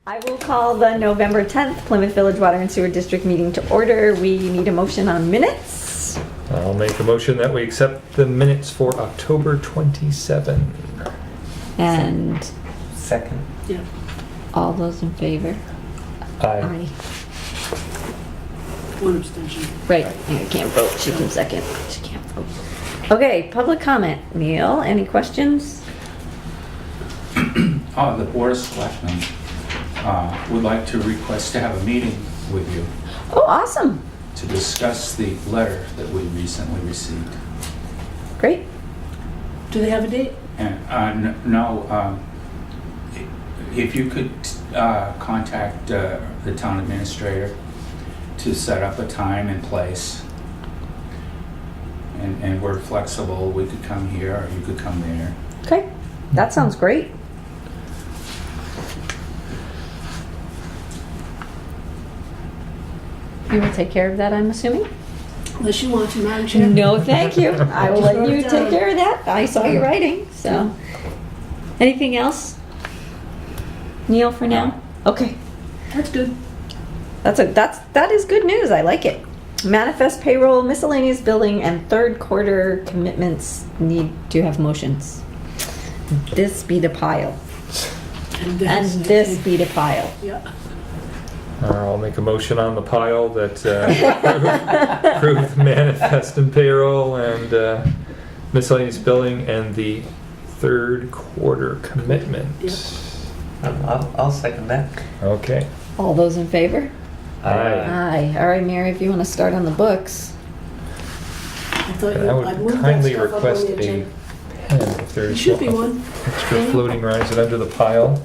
I will call the November 10th Plymouth Village Water and Sewer District meeting to order. We need a motion on minutes. I'll make a motion that we accept the minutes for October 27. And Second. Yeah. all those in favor? Aye. One abstention. Right, I can't vote. She can second. She can't vote. Okay, public comment. Neil, any questions? The Board of Selectmen would like to request to have a meeting with you Oh, awesome. to discuss the letter that we recently received. Great. Do they have a date? And if you could contact the town administrator to set up a time and place, and we're flexible, we could come here or you could come there. Okay, that sounds great. You will take care of that, I'm assuming? Unless you want to, Madam Chair. No, thank you. I will let you take care of that. I saw your writing, so. Anything else? Neil, for now? Okay. That's good. That is good news. I like it. Manifest payroll, miscellaneous billing, and third quarter commitments need to have motions. This be the pile. And this be the pile. Yeah. I'll make a motion on the pile that approve manifest and payroll and miscellaneous billing and the third quarter commitment. I'll second that. Okay. All those in favor? Aye. Aye. All right, Mary, if you want to start on the books. I thought And I I'd would moved that kindly stuff up on request the a agenda. pen if There there's should be one. extra floating around. Is it under the pile?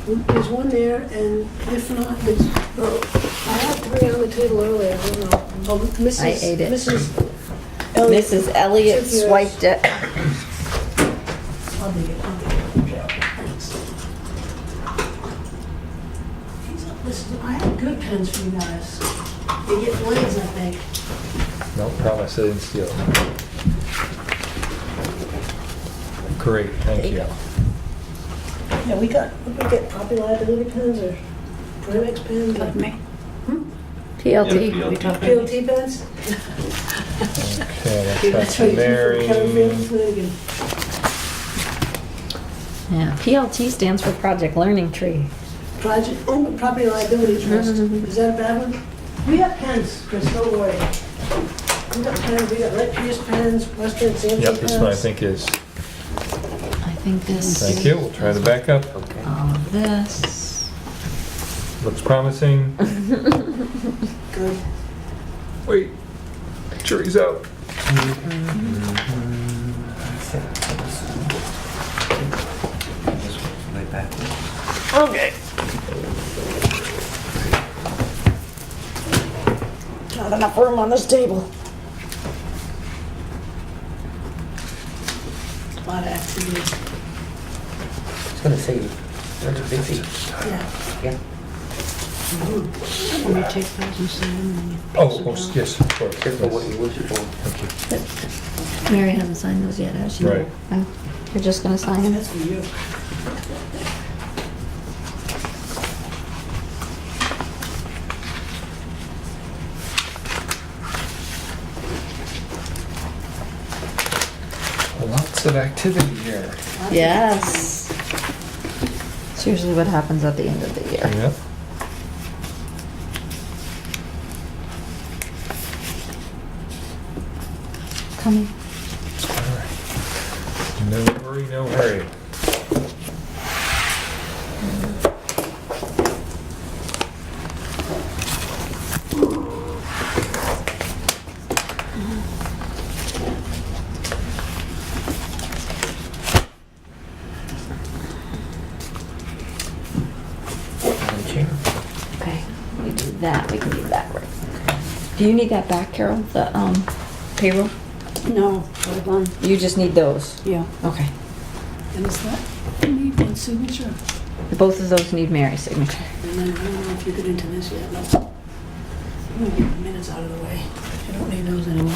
There's one there, and if not, there's, I had three on the table earlier, I don't know. Oh, Mrs. I ate it. Mrs. Elliott. Mrs. Elliott Took yours. swiped it. I'll dig it, I'll dig it. Thanks. Listen, I have good pens for you guys. They get blades, I think. No, promise I didn't steal it. Great, thank There you you. go. Yeah, we get property liability pens or Primex pens. Like me. PLT. We talk PLT pens? Okay, Okay, that's right, for Mary. Kevin Flanagan. Yeah, PLT stands for Project Learning Tree. Project, property liability trust. Is that a bad one? We have pens, Chris, don't worry. We got pens, we got Red Pierce pens, Western Sampson Yep, pens. this one I think is. I think this. Thank you. We'll try the backup. Okay. All of this. Looks promising. Good. Wait, jury's out. Way backwards. Okay. Not enough room on this table. A lot of activity. I was gonna say, you're busy. Yeah. Yeah. Let me take those and sign them and you Oh, pass them down. yes, of course. Careful what you wish for. Thank you. Mary hasn't signed those yet, has she? Right. Oh, you're just gonna sign them? That's for you. Lots of activity here. Yes. It's usually what happens at the end of the year. Yep. Coming. All right. No worry, no hurry. Madam Chair. Okay, we do that, we can do that right. Do you need that back, Carol, the payroll? No, hold on. You just need those? Yeah. Okay. And is that, you need one signature? Both of those need Mary's signature. And then, I don't know if you get into this yet, no. I'm gonna get the minutes out of the way. I don't need those anymore.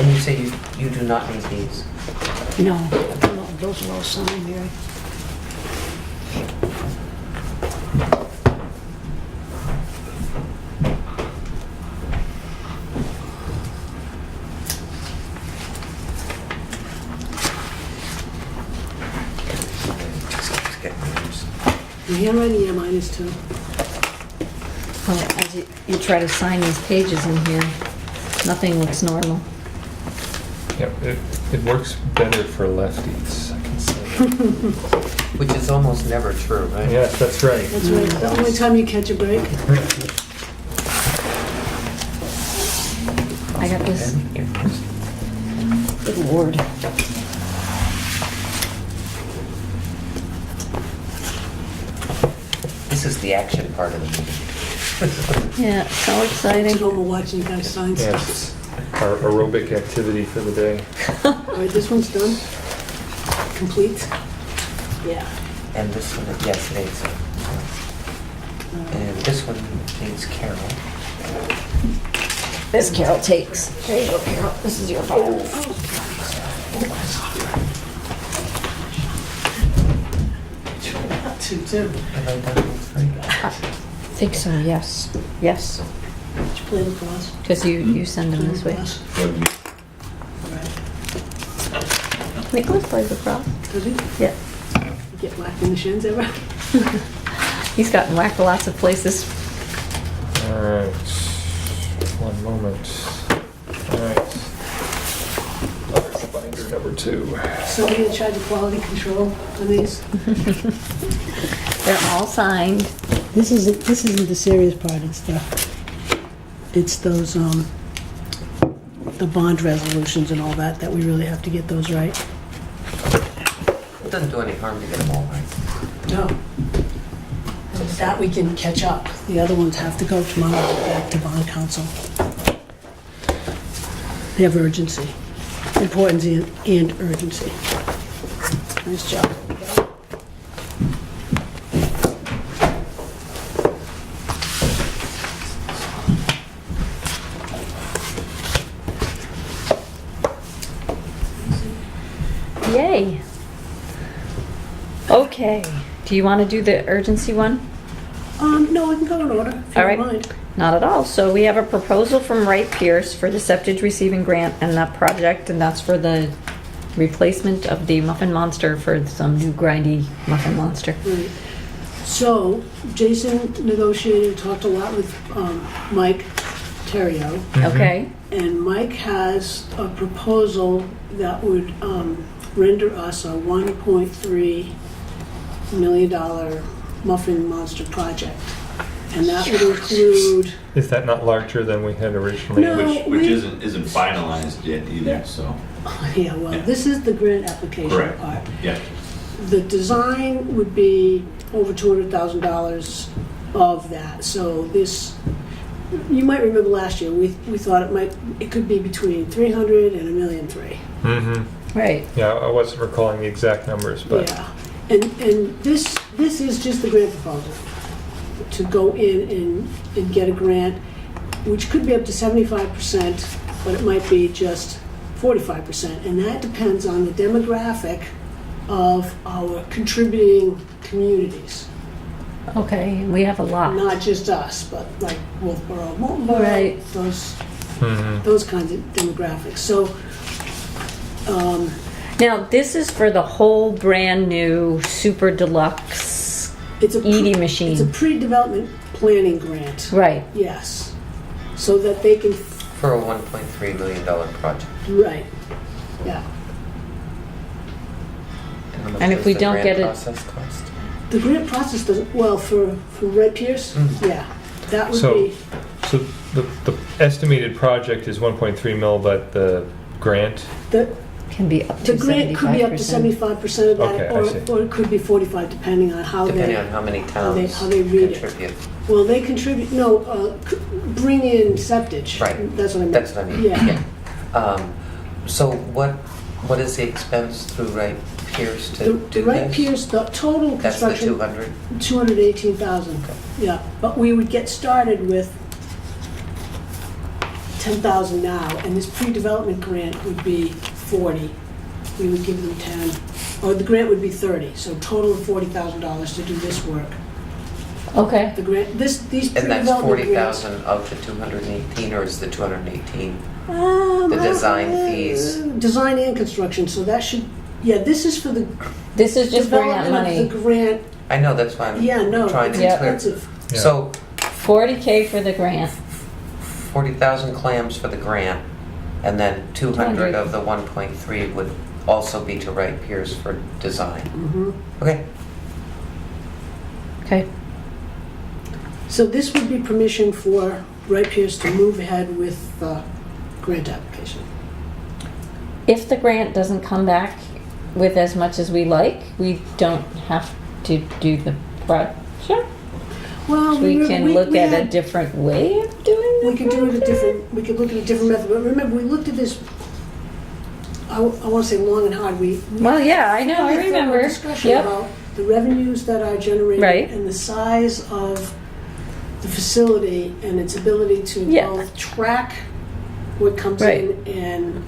And you say you do not need these? No, those are all signed, Mary. Just keeps getting worse. The handwriting, yeah, mine is too. Well, as you try to sign these pages in here, nothing looks normal. Yep, it works better for lefties, I can say that. Which is almost never true, right? Yes, that's right. That's right, the only time you catch a break. I got this. Here. Good lord. This is the action part of the meeting. Yeah, so It's exciting. normal watching you guys sign stuff. Yes, our aerobic activity for the day. All right, this one's done. Complete. Yeah. And this one, yes, it needs and this one needs Carol. This Carol takes. There you go, Carol. This is your file. Two. Have I done all three? I think so, yes. Yes, Did you play lacrosse? because you send them this way. Right. Nicholas plays lacrosse. Does he? Yeah. Get whacked in the shins ever? He's gotten whacked lots of places. All right, one moment. All right. Binder number 2. Somebody in charge of quality control on these? They're all signed. This isn't the serious part, it's those, the bond resolutions and all that we really have to get those right. It doesn't do any harm to get them all right. No. That we can catch up. The other ones have to go tomorrow back to bond council. They have urgency, importance and urgency. Nice job. Yay. Okay. Do you want to do the urgency one? No, we can go in order, if you All don't right. mind. Not at all. So we have a proposal from Wright Pierce for the septage receiving grant and that project, and that's for the replacement of the Muffin Monster for some new grindy Muffin Monster. Right. So, Jason negotiated, talked a lot with Mike Terrio, Okay? and Mike has a proposal that would render us a $1.3 million Muffin Monster project. And that would include, Is that not larger than we had originally? No. Which isn't finalized yet either, so. yeah, well, Yeah. this is the grant application Correct. part. Yeah. The design would be over $200,000 of that. So this, you might remember last year, we thought it could be between 300 and $1.3 million. Mm-hmm. Right. Yeah, I wasn't recalling the exact numbers, but Yeah, and this is just the grant proposal, to go in and get a grant, which could be up to 75%, but it might be just 45%, and that depends on the demographic of our contributing communities. Okay, we have a lot. Not just us, but like Wolfboro, Moltenboro, Right. those kinds of demographics. So, Now, this is for the whole brand new super deluxe it's a Edie machine. It's a pre-development planning grant. Right. Yes, so that they can. For a $1.3 million project. Right. Yeah. how much And if does we the don't grant get it- process cost? The grant process doesn't, well, for Red Pierce, Mhm. yeah, that would So- be, so the estimated project is 1.3 mil, but the grant, the Can be up to the grant could be up to 75%. 75% of Okay, that, I see. or it could be 45, depending on how Depending they, on how many how they- towns how they read it. contribute. well, they contribute, no, bring in septage. Right. That's what I meant. That's what I mean. Yeah. So what is the expense through Wright Pierce to The do Red this? Pierce, the total That's the construction, 200? 218,000, yeah, but we would get started with 10,000 now, and this pre-development grant would be 40. We would give them 10, or the grant would be 30, so total of $40,000 to do this work. Okay. The grant, these And that's pre-development grants. 40,000 of the 218, or is the 218? The The design fees. Design and construction, so that should, yeah, this is for the This is just grant development money. of the grant. I know, that's why I'm Yeah, no, trying it's to be clear. expensive. Yeah. So 40K for the grant. 40,000 clams for the grant, and then 200 of the 1.3 would also be to Wright Pierce for design. Mhm. Okay. Okay. So this would be permission for Wright Pierce to move ahead with the grant application. If the grant doesn't come back with as much as we like, we don't have to do the project. Well, We can look we at a had- different way of doing the We could do it a project? different, we could look at a different method, but remember, we looked at this, I want to say long and hard, we. Well, yeah, I know, I had a thorough remember. discussion Yep. about the revenues that are generated. Right. And the size of the facility and its ability to Yeah. both track what comes Right. in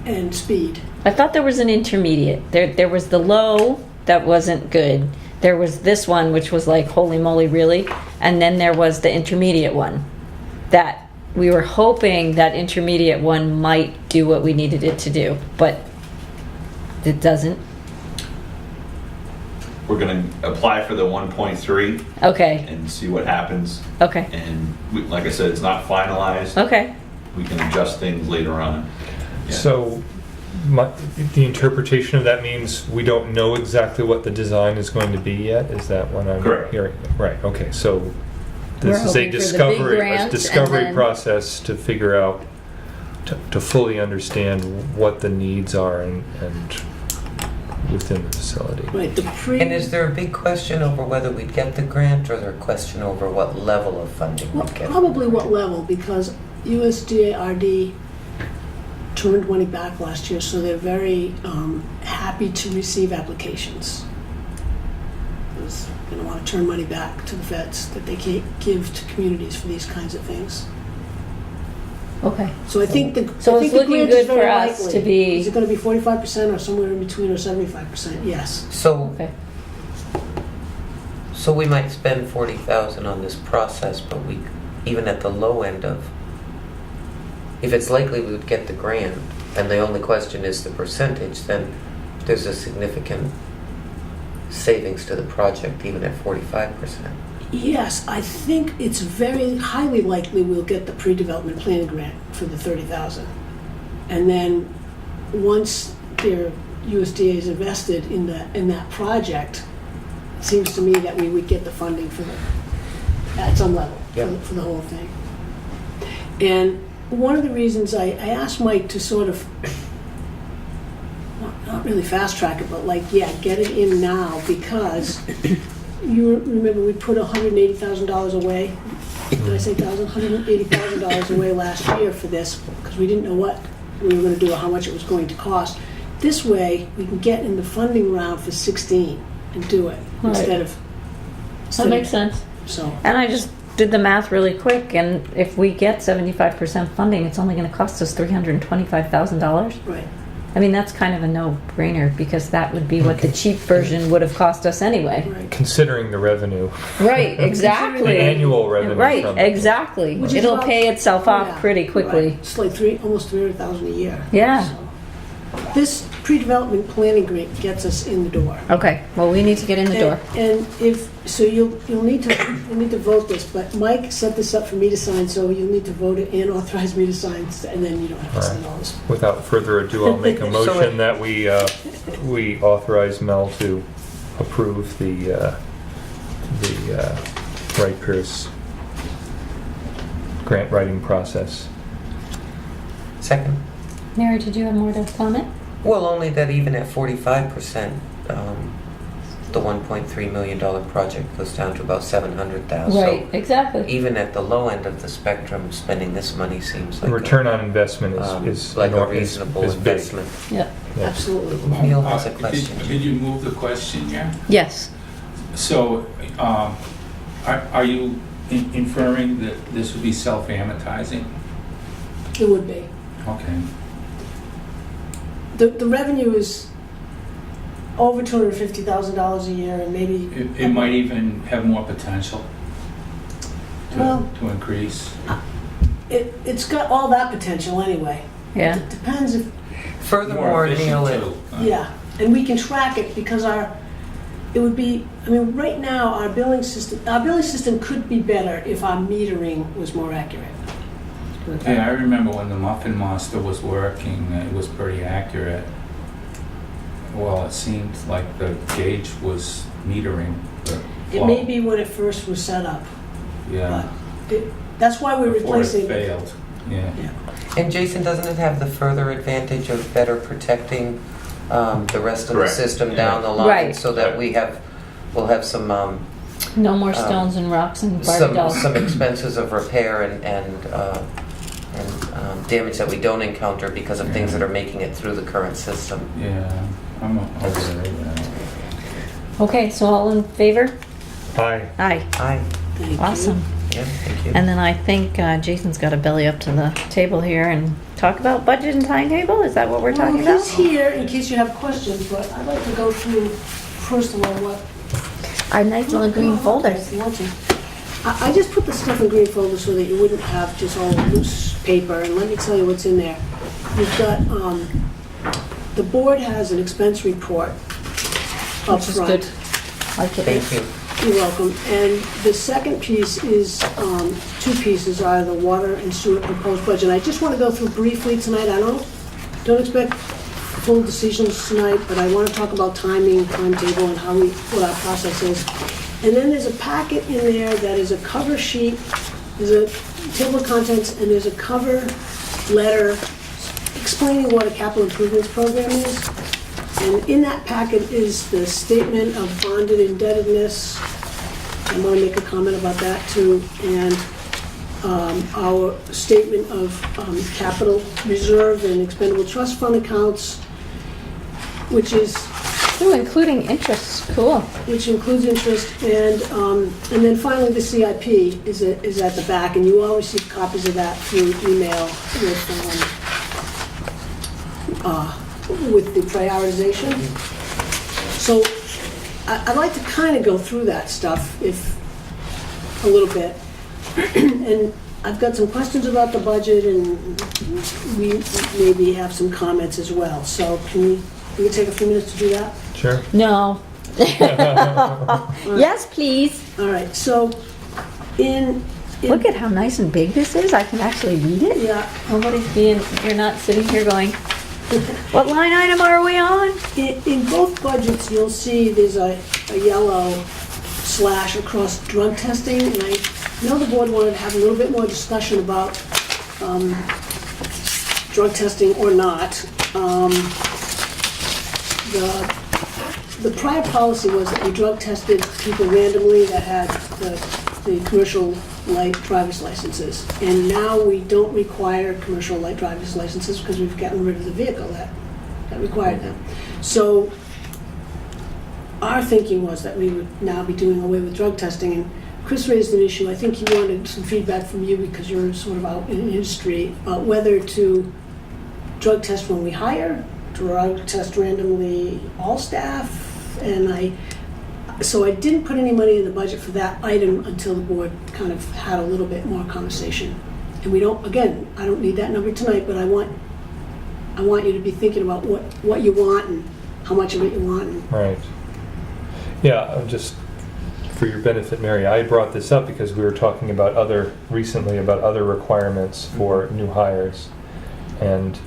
and speed. I thought there was an intermediate. There was the low that wasn't good. There was this one, which was like, holy moly, really? And then there was the intermediate one that we were hoping that intermediate one might do what we needed it to do, but it doesn't. We're gonna apply for the 1.3 Okay, and see what happens. okay, And like I said, it's not finalized. okay. We can adjust things later on. Yeah. So, the interpretation of that means we don't know exactly what the design is going to be yet? Is that what I'm Correct. hearing? Right, okay, so We're this is hoping for the big grant, and discovery then- process to figure out, to fully understand what the needs are and within the facility. Right, the pre. And is there a big question over whether we'd get the grant, or is there a question over what level of funding Well, we'd get? probably what level, because USDA-RD turned money back last year, so they're very happy to receive applications. Because they don't want to turn money back to the feds that they can't give to communities for these kinds of things. Okay. So I think the So I think it's the looking grant good is very for us likely. to be- Is it going to be 45% or somewhere in between, or 75%? Yes. So, Okay. so we might spend 40,000 on this process, but we, even at the low end of, if it's likely we would get the grant, and the only question is the percentage, then there's a significant savings to the project, even at 45%. Yes, I think it's very highly likely we'll get the pre-development planning grant for the 30,000. And then, once their USDA is invested in that project, it seems to me that we would get the funding for at some level, Yeah. for the whole thing. And one of the reasons I asked Mike to sort of, not really fast track it, but get it in now, because you remember we put $180,000 away. Did I say $180,000 away last year for this, because we didn't know what we were going to do or how much it was going to cost. This way, we can get in the funding round for 16 and do it Right. instead of. That makes sense. So, And I just did the math really quick, and if we get 75% funding, it's only going to cost us $325,000. right. I mean, that's kind of a no-brainer, because that would be what the cheap version would have cost us anyway. Right. Considering the revenue, Right, exactly. the annual revenue. Right, from it. exactly. Which is It'll about- pay itself off Yeah, pretty quickly. right. It's like almost $300,000 a year. Yeah. So, this pre-development planning grant gets us in the door. Okay, well, we need to get in the door. And if, so you'll need to vote this, but Mike set this up for me to sign, so you'll need to vote it and authorize me to sign, and then you don't have to sign all this. Without further ado, I'll make a motion that we authorize Mel to approve the Wright Pierce grant writing process. Second? Mary, did you have more to comment? Well, only that even at 45%, the $1.3 million project goes down to about 700,000. Right, exactly. Even at the low end of the spectrum, spending this money seems like Return on investment is like a is reasonable big. investment. Yeah. Yeah. Absolutely. Neil has a question. Did you move the question, yeah? Yes. So, are you inferring that this would be self-amortizing? It would be. Okay. The revenue is over $250,000 a year, and maybe. It might even have more potential Well- to increase. It's got all that potential anyway. Yeah. It depends if, Furthermore, Neil, it, yeah, and we can track it because it would be, I mean, right now, our billing system could be better if our metering was more accurate. Yeah, I remember when the Muffin Monster was working, it was pretty accurate. Well, it seemed like the gauge was metering the It flow. may be when it first was set up, Yeah. but that's why we're Before it replacing. failed, yeah. and Jason, doesn't it have the further advantage of better protecting the rest of the Correct. system down the line? Right. So that we'll have some No more stones and rocks and barred dogs. some expenses of repair and damage that we don't encounter because of things that are making it through the current system. Yeah, I'm okay with that. Okay, so all in favor? Aye. Aye. Aye. Thank you. Awesome. Yeah, thank you. And then I think Jason's got to belly up to the table here and talk about budget and timetable. Is that what we're talking Well, about? he's here in case you have questions, but I'd like to go through, first of all, what. Our nice little green folders. If you want to. I just put the stuff in green folders so that you wouldn't have just all loose paper, and let me tell you what's in there. You've got, the board has an expense report up Which is front. good. Like it Thank is. you. You're welcome. And the second piece is, two pieces are the water and sewer proposed budget. And I just want to go through briefly tonight. I don't expect full decisions tonight, but I want to talk about timing, timetable, and what our process is. And then there's a packet in there that is a cover sheet, there's a table of contents, and there's a cover letter explaining what a capital improvements program is. And in that packet is the statement of bonded indebtedness. I'm going to make a comment about that too. And our statement of capital reserve and expendable trust fund accounts, which Including interest. Cool. includes interest. And then finally, the CIP is at the back. And you all receive copies of that through email with the prioritization. So I'd like to kind of go through that stuff a little bit. And I've got some questions about the budget, and we maybe have some comments as well. So can we take a few minutes to do that? Sure. No. Yes, please. All right, so in Look at how nice and big this is. I can actually read it. yeah, You're not sitting here going, what line item are we on? in both budgets, you'll see there's a yellow slash across drug testing, and I know the board wanted to have a little bit more discussion about drug testing or not. The prior policy was that we drug tested people randomly that had the commercial light driver's licenses. And now we don't require commercial light driver's licenses because we've gotten rid of the vehicle that required them. So our thinking was that we would now be doing away with drug testing. And Chris raised an issue. I think he wanted some feedback from you because you're sort of out in industry about whether to drug test when we hire, drug test randomly all staff. And so I didn't put any money in the budget for that item until the board kind of had a little bit more conversation. And I don't need that number tonight, but I want you to be thinking about what you want and how much of it you want. Right. Yeah, just for your benefit, Mary, I brought this up because we were talking about other requirements for new hires. And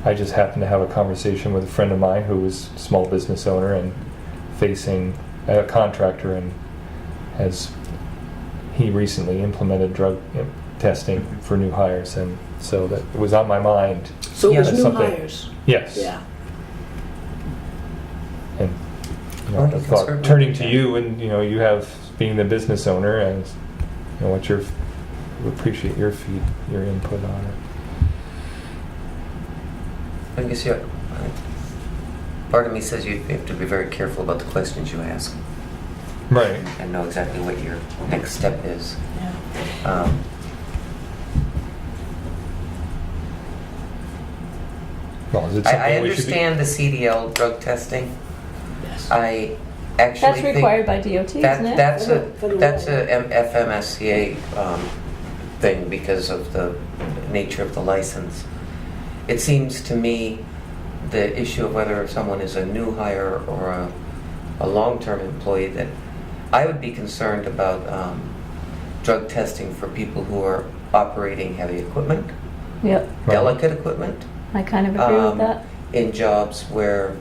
I just happened to have a conversation with a friend of mine who was a small business owner and facing a contractor, and he recently implemented drug testing for new hires, and so that it was on my mind. So it was That's new something- hires. Yes. Yeah. And Well, I you can thought, certainly turning do to that. you, and you have being the business owner, and we appreciate your input on it. I guess part of me says you have to be very careful about the questions you ask Right. and know exactly what your next step is. Yeah. Well, is it I something we should be? understand the CDL drug testing. Yes. I actually That's think required by DOT, isn't it? that's a Federal that's law. a FMSCA thing because of the nature of the license. It seems to me the issue of whether someone is a new hire or a long-term employee, that I would be concerned about drug testing for people who are operating heavy equipment, Yep, delicate equipment, I kind of agree with that. in jobs where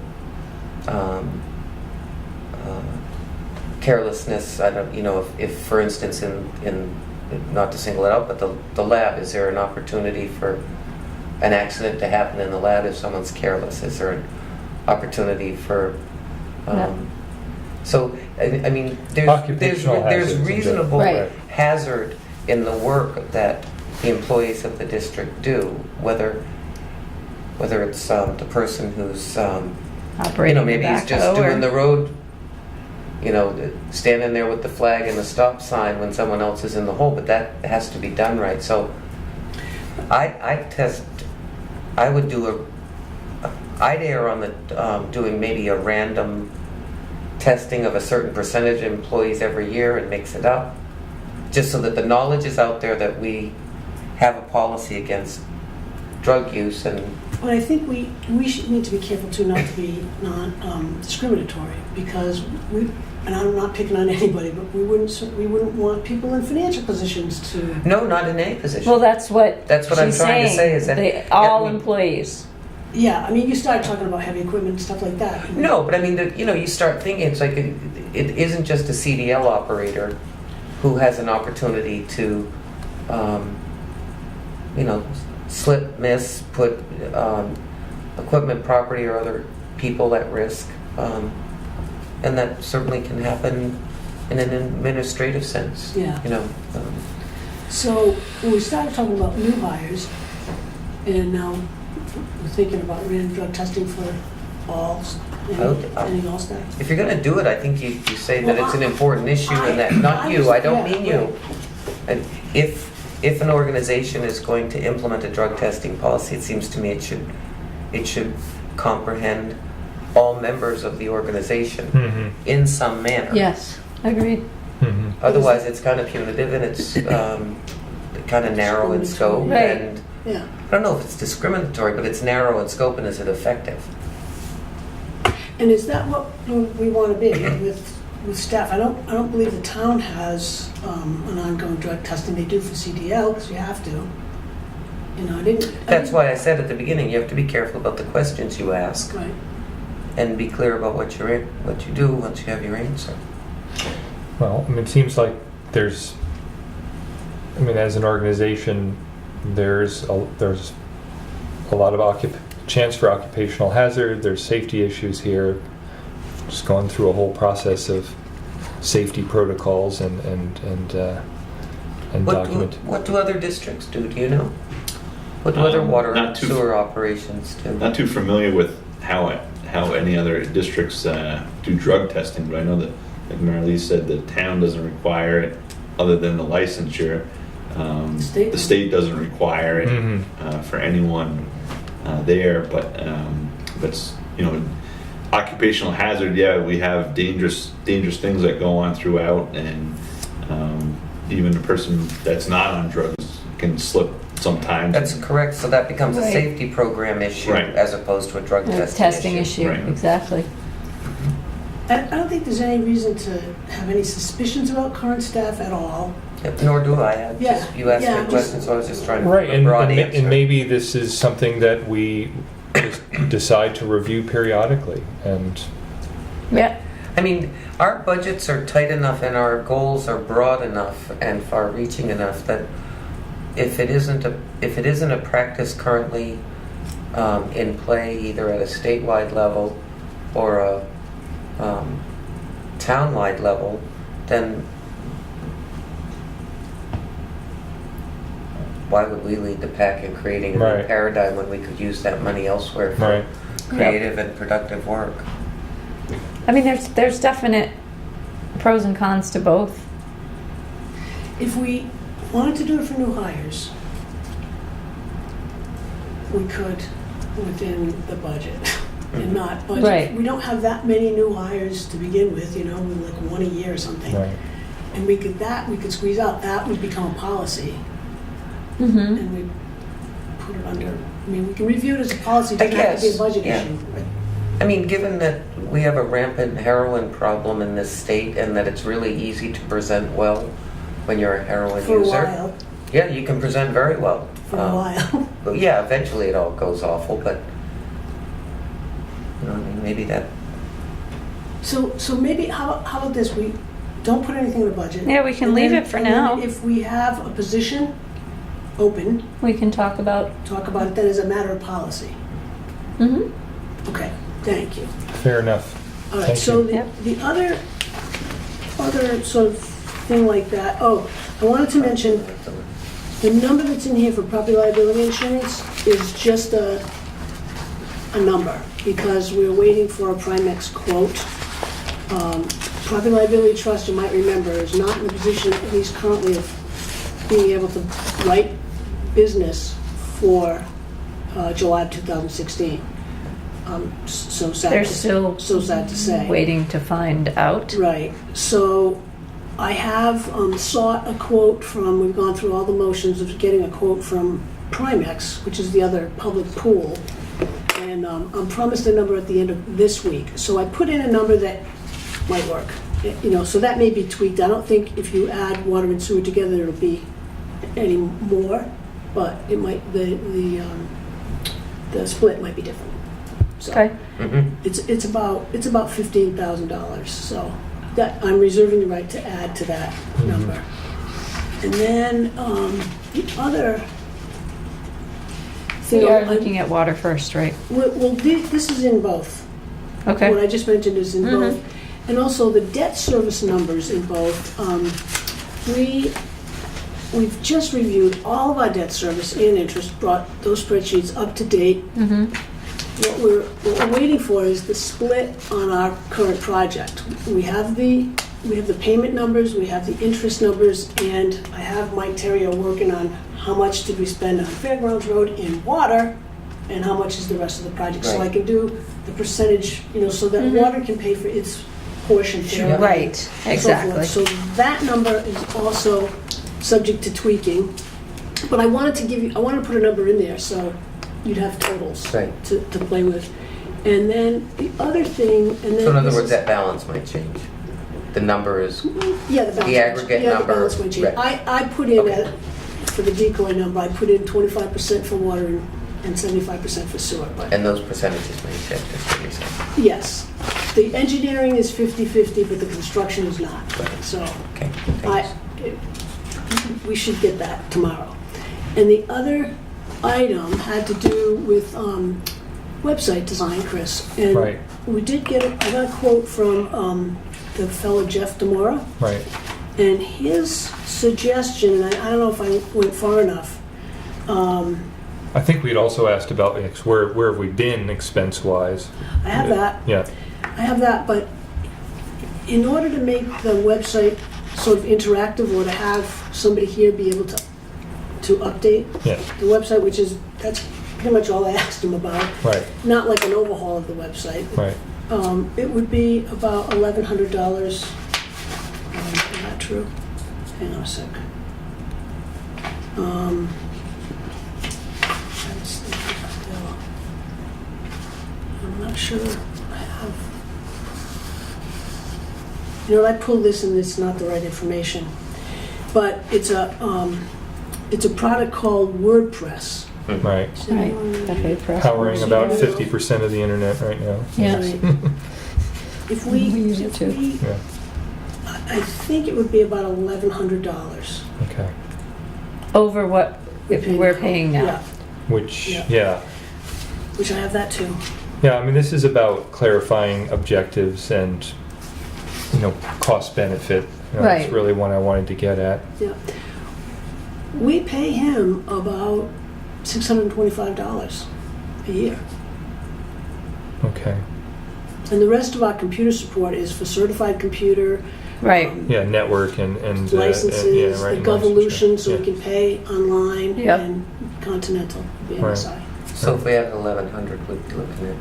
carelessness, I don't, if for instance in not to single it out, but the lab, is there an opportunity for an accident to happen in the lab if someone's careless? Is there an opportunity for No. so I mean there's Occupational hazards in reasonable Right. hazard in the work that the employees of the district do, whether it's the person who's Operating maybe he's just tobacco doing or- the road, standing there with the flag and the stop sign when someone else is in the hole, but that has to be done right. So I'd err on the doing maybe a random testing of a certain percentage of employees every year and mix it up, just so that the knowledge is out there that we have a policy against drug use. And But I think we should need to be careful too, not to be non-discriminatory, because and I'm not picking on anybody, but we wouldn't want people in financial positions to. no, not in any position. Well, that's what I'm she's trying to saying, say, is that all I mean- employees. Yeah, I mean, you started talking about heavy equipment and stuff like that. No, but I mean, you start thinking, it's like it isn't just a CDL operator who has an opportunity to, slip, miss, put equipment, property, or other people at risk. And that certainly can happen in an administrative sense. Yeah. So, So when we started talking about new hires, and now we're thinking about random drug testing for all, any all staff. if you're going to do it, I think you say that Well, it's an important issue, and that, not you, I don't mean you. And if an organization is going to implement a drug testing policy, it seems to me it should comprehend all members of the organization Mhm. in some manner. Yes, agreed. Mhm. Otherwise, it's kind of punitive and it's kind of narrow in scope. Right. And Yeah. I don't know if it's discriminatory, but it's narrow in scope, and is it effective? And is that what we want to be with staff? I don't believe the town has an ongoing drug testing. They do for CDL because you have to. I didn't. That's why I said at the beginning, you have to be careful about the questions you ask Right. and be clear about what you do once you have your answer. Well, I mean, it seems like as an organization, there's a lot of chance for occupational hazard. There's safety issues here. Just going through a whole process of safety protocols and document. What do other districts do? Do you know? What do other water not and too- sewer operations do? Not too familiar with how any other districts do drug testing, but I know that, like Marilee said, the town doesn't require it other than the licensure. State. The state doesn't require it Mhm. for anyone there, but occupational hazard, yeah, we have dangerous things that go on throughout, and even a person that's not on drugs can slip sometimes. That's correct. So that becomes a Right. safety program issue Right. as opposed to a drug A testing issue, Right. exactly. I don't think there's any reason to have any suspicions about current staff at all. Yep, nor do I. Yeah, You asked me yeah, a just- question, so I was just trying to Right, give a broad answer. and maybe this is something that we just decide to review periodically, and Yeah, I mean, our budgets are tight enough and our goals are broad enough and far-reaching enough that if it isn't a practice currently in play, either at a statewide level or a town-wide level, then why would we lead the pack in creating a new Right. paradigm when we could use that money elsewhere for right. creative and productive work? I mean, there's definite pros and cons to both. If we wanted to do it for new hires, we could within the budget and not budget. Right. We don't have that many new hires to begin with, you know, we're like one a year or something. Right. And we could squeeze out, that would become a policy, Mm-hmm. and we put it under, I mean, we can review it as a policy, it I doesn't have to be a guess, budget yeah. issue. I mean, given that we have a rampant heroin problem in this state and that it's really easy to present well when you're a heroin For a user. while, Yeah, you can present very well. for a while. But yeah, eventually it all goes awful, but you know, I mean, maybe that. So maybe, how about this, we don't put anything in the budget. Yeah, we can And leave then- it for and then now. If we have a position open, We can talk about. talk about it then as a matter of policy. Mm-hmm. Okay, thank you. Fair enough. All right, Thank so you. Yep. the other sort of thing like that, oh, I wanted to mention, the number that's in here for property liability insurance is just a number, because we're waiting for a Primex quote. Property liability trust, you might remember, is not in the position, at least currently, of being able to write business for July of 2016. So sad. They're to- still so sad to say. waiting to find out. Right, so I have sought a quote from, we've gone through all the motions of getting a quote from Primex, which is the other public pool, and I'm promised a number at the end of this week. So I put in a number that might work, you know, so that may be tweaked. I don't think if you add water and sewer together, it'll be any more, but it might, the split might be different. So Okay. Mhm. it's about $15,000, so that, I'm reserving the right to add to that number. And then, the other thing. We are looking at water first, right? Well, this is in both. Okay. What I just mentioned is in Mhm. both. And also the debt service numbers in both. We've just reviewed all of our debt service and interest, brought those spreadsheets up to date. Mm-hmm. What we're waiting for is the split on our current project. We have the payment numbers, we have the interest numbers, and I have Mike Terrio working on how much did we spend on Fairgrounds Road in water, and how much is the rest of the project. So I Right. can do the percentage, you know, so that Mhm. water can pay for its portion fairly. Right, and so forth. exactly. So that number is also subject to tweaking. But I wanted to put a number in there, so you'd have totals Right. to play with. And then the other thing, and then. So in other this words, is- that balance might change. The number is, Yeah, the balance. the aggregate Yeah, number, the balance might change. right. I put in, Okay. for the decoy number, I put in 25% for water and 75% for sewer, but. and those percentages may shift, is what you're saying. Yes, the engineering is 50/50, but the construction is not, so Okay, I, thanks. we should get that tomorrow. And the other item had to do with website design, Chris. And Right. we did I got a quote from the fellow Jeff Demora, Right. and his suggestion, and I don't know if I went far enough, I think we'd also asked about where have we been expense-wise? I have that. Yeah. I have that, but in order to make the website sort of interactive, or to have somebody here be able to update Yeah. the website, that's pretty much all I asked him about, Right. not like an overhaul of the website. Right. It would be about $1,100. Is that true? Hang on a sec. That's the bill. I'm not sure I have. You know, I pulled this and it's not the right information, but it's a product called WordPress. Right. Right. Okay, press. Powering about 50% of the internet right now. Yeah. Right. If we use it too. Yeah. I think it would be about $1,100. Okay. Over what we're paying now. Yeah, Which, Yeah. yeah. which I have that too. Yeah, I mean, this is about clarifying objectives and, cost benefit. That's Right. really what I wanted to get at. Yeah. We pay him about $625 a year. Okay. And the rest of our computer support is for certified computer, Right. Yeah, network and licenses, yeah, right, the and Govolution, licensure. so we Yeah. can pay online, Yep. and Continental, BMSI. So if we had 1,100, we'd be looking at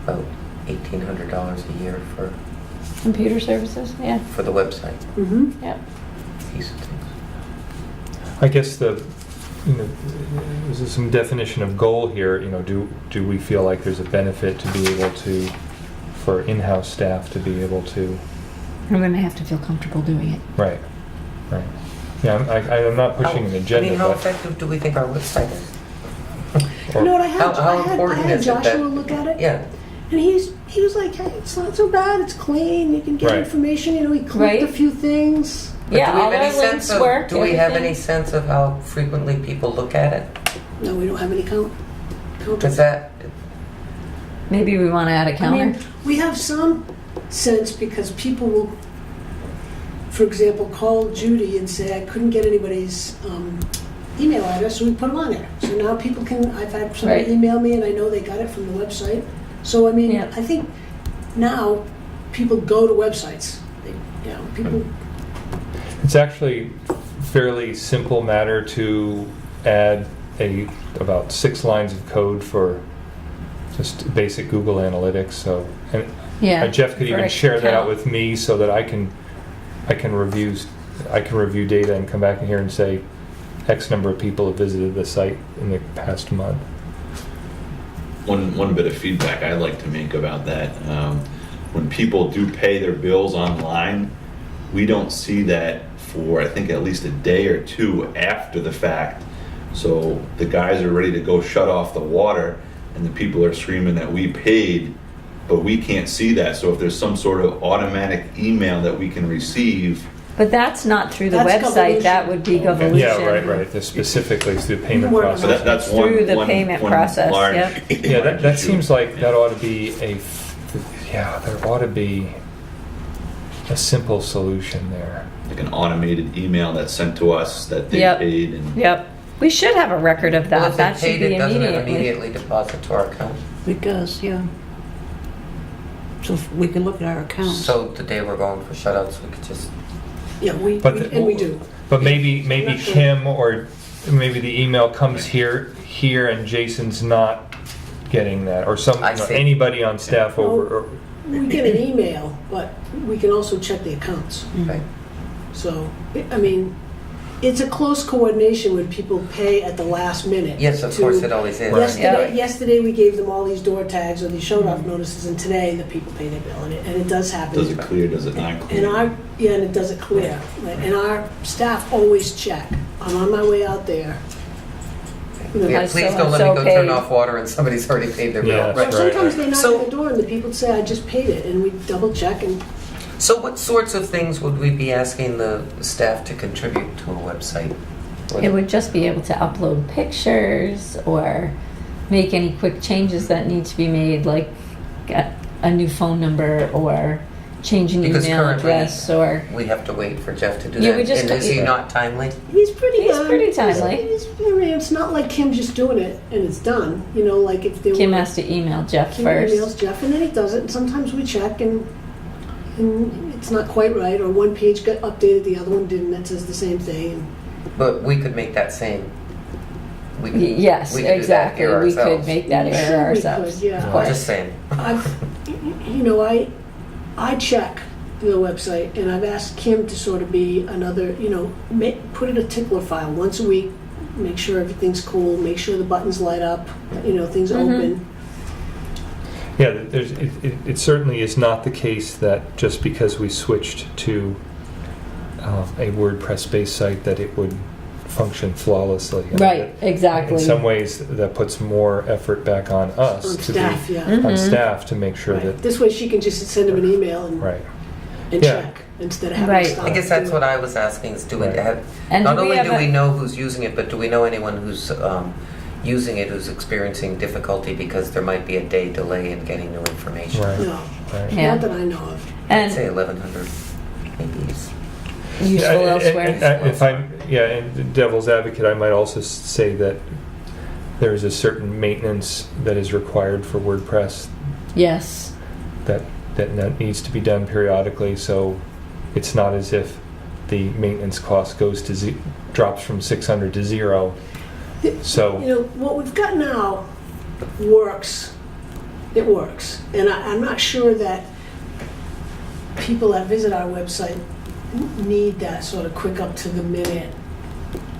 about $1,800 a year for Computer services, yeah, the website. Mm-hmm. yep. Piece of things. I guess there's some definition of goal here. Do we feel like there's a benefit to be able to, for in-house staff to be able to? I'm gonna have to feel comfortable doing it. Right. Yeah, I'm not pushing an agenda, I mean, how but effective do we think our website is? You know what, I How important had is it that- Joshua look at it. Yeah. And he was like, hey, it's not so bad, it's clean, you can get Right. information, he clicked Right. a few things. But Yeah, do we all have any our links sense of, work, do we have everything. any sense of how frequently people look at it? No, we don't have any Is counters. that, Maybe we wanna add a I counter. mean, we have some sense because people will, for example, call Judy and say, I couldn't get anybody's email address, so we put them on there. So now people can, I've had somebody Right. email me and I know they got it from the website. So, I mean, Yeah. I think now people go to websites. People, it's actually fairly simple matter to add about 6 lines of code for just basic Google Analytics. So, and Yeah. Jeff could for even a share that out count. with me so that I can review data and come back in here and say X number of people have visited the site in the past month. One bit of feedback I'd like to make about that, when people do pay their bills online, we don't see that for, I think, at least a day or two after the fact. So the guys are ready to go shut off the water, and the people are screaming that we paid, but we can't see that. So if there's some sort of automatic email that we can receive, But that's not through the That's website, that would be Okay. Govolution. Yeah, right. There's specifically through the payment Word of so process. that's one. Through the one- payment one process, large- yep. Yeah, that issue. seems like that ought to be there ought to be a simple solution there. Like an automated email that's sent to us that they Yep. paid, and Yep. We should have a record of well, that. if That they should paid be it, doesn't it immediately. immediately deposit to our account? It does, yeah. So if we can look at our accounts. So the day we're going for shutouts, we could just, yeah, we do. But maybe Not sure. Kim or maybe the email comes here and Jason's not getting that, or I see. anybody on staff over. Or, We get an email, but we can also check the accounts. right? So, I mean, it's a close coordination when people pay at the last minute. Yes, of to- course, it always is. Yesterday we gave them all these door tags or these shut-off notices, and today the people pay their bill, and it does happen. does it clear, does it not And clear? and it does it clear. And our staff always check. I'm on my way out there. Yeah, Has please don't let me so-and-so go turn paid. off water and somebody's already paid their bill. Yeah, Right. that's Or right. sometimes they knock So- at the door and the people say, I just paid it, and we double check and, So what sorts of things would we be asking the staff to contribute to a website? It would just be able to upload pictures or make any quick changes that need to be made, like a new phone number or change an Because email currently- address or. We have to wait for Jeff to do Yeah, that. we just- And is he not timely? he's pretty He's good. pretty timely. I mean, it's not like Kim just doing it and it's done. You know, like if there Kim were... has to email Jeff Kim first. emails Jeff, and then he does it, and sometimes we check, and it's not quite right, or one page got updated, the other one didn't, that says the same thing. But we could make that same. We could- Yes, we could do that exactly. here We could ourselves. make that Sure error we could, ourselves. yeah. Of I'm just course. saying. I check the website, and I've asked Kim to sort of be another, put in a tickler file once a week, make sure everything's cool, make sure the buttons light up, things open. Yeah, it certainly is not the case that just because we switched to a WordPress-based site that it would function flawlessly. I mean, Right, exactly. In some ways, that puts more effort back on us On to staff, be yeah. on staff to make sure Right. that This way she can just send him an email and right. and Yeah. check instead of having Right. to stop. I guess that's doing what it. I was asking is do we Right. have, And not do we only have do we a- know who's using it, but do we know anyone who's using it who's experiencing difficulty because there might be a day delay in getting new information? Right. No, Right. Yeah. not that I know of. I'd say And 1,100 maybe is useful Yeah, elsewhere. if I'm, and devil's advocate, I might also say that there is a certain maintenance that is required for WordPress Yes. that needs to be done periodically. So it's not as if the maintenance cost goes to drops from 600 to 0. So What we've got now works. It works. And I'm not sure that people that visit our website need that sort of quick up to the minute.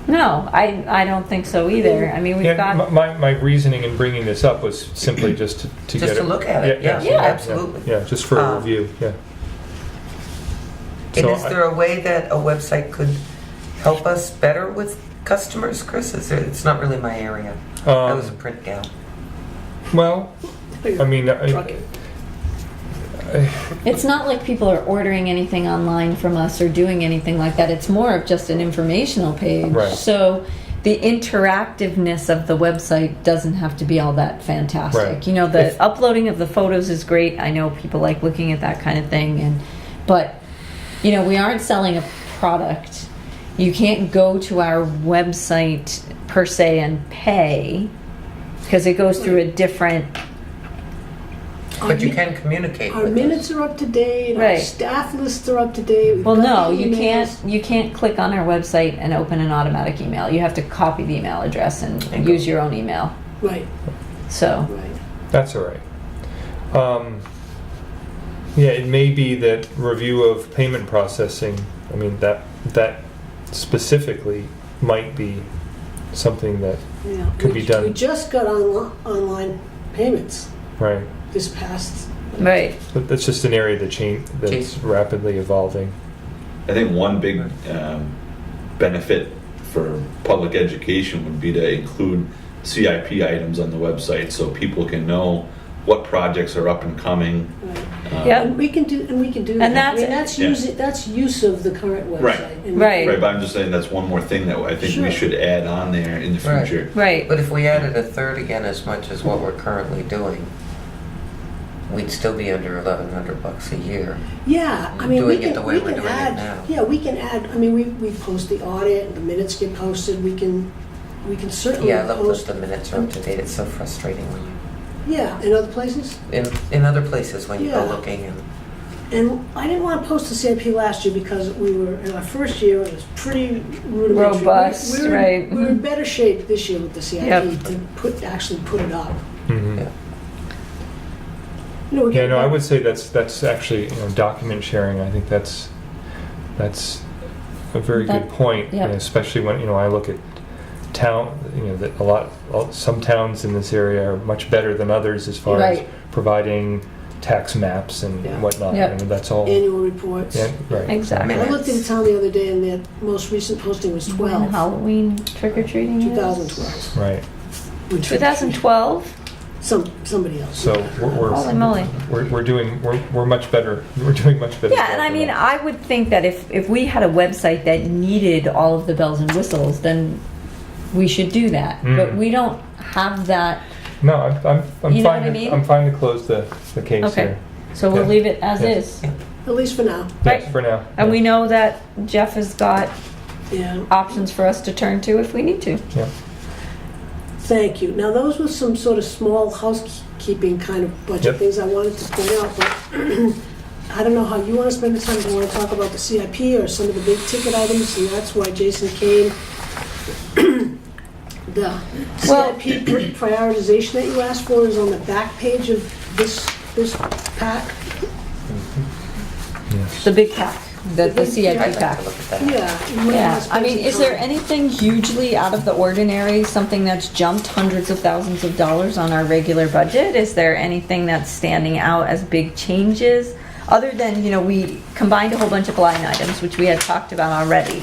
No, I don't think so either. I mean, we've Yeah, got, my reasoning in bringing this up was simply just to get Just to it. look at it, yeah, Yeah. absolutely. Yeah, just for a Um, review, yeah. And So is there a way that a website could help us better with customers, Chris? It's not really my area. I was a print gal. Well, I mean, Trucking. it's not like people are ordering anything online from us or doing anything like that. It's more of just an informational page. Right. So the interactiveness of the website doesn't have to be all that fantastic. Right. You know, the If- uploading of the photos is great. I know people like looking at that kind of thing, but you know, we aren't selling a product. You can't go to our website per se and pay because it goes through a different. But you can communicate Our with minutes us. are up to date, our Right. staff lists are up to date. We've Well, got no, the you emails. can't click on our website and open an automatic email. You have to copy the email address and And go. use your own email. Right, So, right. that's all right. Yeah, it may be that review of payment processing, I mean, that specifically might be something that, Yeah. Could be done. We just got online payments right, this past. right. but that's just an area that's Jason. rapidly evolving. I think one big benefit for public education would be to include CIP items on the website so people can know what projects are up and coming. Right. Yep. And we can do that. And I mean, that's Yeah. that's use of the current website. Right. And Right. Right, but I'm just saying that's one more thing that I think Sure. we should add on there in the Right. future. Right. But if we added a third again as much as what we're currently doing, we'd still be under $1,100 a year. Yeah, I mean, Doing it the way we we're can doing it add. now. Yeah, we can add. I mean, we post the audit. The minutes get posted. We can certainly Yeah, I love post. those, the minutes are up to date. It's so frustrating when Yeah, in other places. in other places when you go Yeah. looking and And I didn't want to post the CIP last year because we were in our first year. It was pretty rudimentary. Robust, we were, right. We were in better shape this year with the CIP Yep. to actually put it up. Mhm. yeah. You know, we Yeah, get no, I that- would say that's actually, document sharing. I think that's a very That- good point, yeah. and especially when I look at town. That some towns in this area are much better than others as far as Right. providing tax maps and Yeah. whatnot. Yep. I mean, that's all. annual reports. Yeah, right. Exactly. I looked at the town the other day, and their most recent posting was When 12, Halloween trick or treating is? 2012. Right. 2012? Somebody else. So Holy moly. we're doing we're much better. We're doing much better. Yeah, job and I of mean, that. I would think that if we had a website that needed all of the bells and whistles, then we should do that. But Mm. we don't have that. No, I'm You know fine. what I mean? I'm fine to close the case Okay. here. So we'll Yeah. leave it as Yeah. is. At least for now. Yes, Right. for now. And yeah. we know that Jeff has got Yeah. options for us to turn to if we need to. Yeah. Thank you. Now, those were some sort of small housekeeping kind of budget Yep. things I wanted to point out, but I don't know how you want to spend the time. Do you want to talk about the CIP or some of the big ticket items? And that's why Jason came. The Well- CIP prioritization that you asked for is on the back page of this pack. Yes. The big pack, the big CIP I'd like pack. to look at that. Yeah. you might Yeah, wanna spend I mean, some is there time. anything hugely out of the ordinary, something that's jumped hundreds of thousands of dollars on our regular budget? Is there anything that's standing out as big changes? Other than, we combined a whole bunch of line items, which we had talked about already.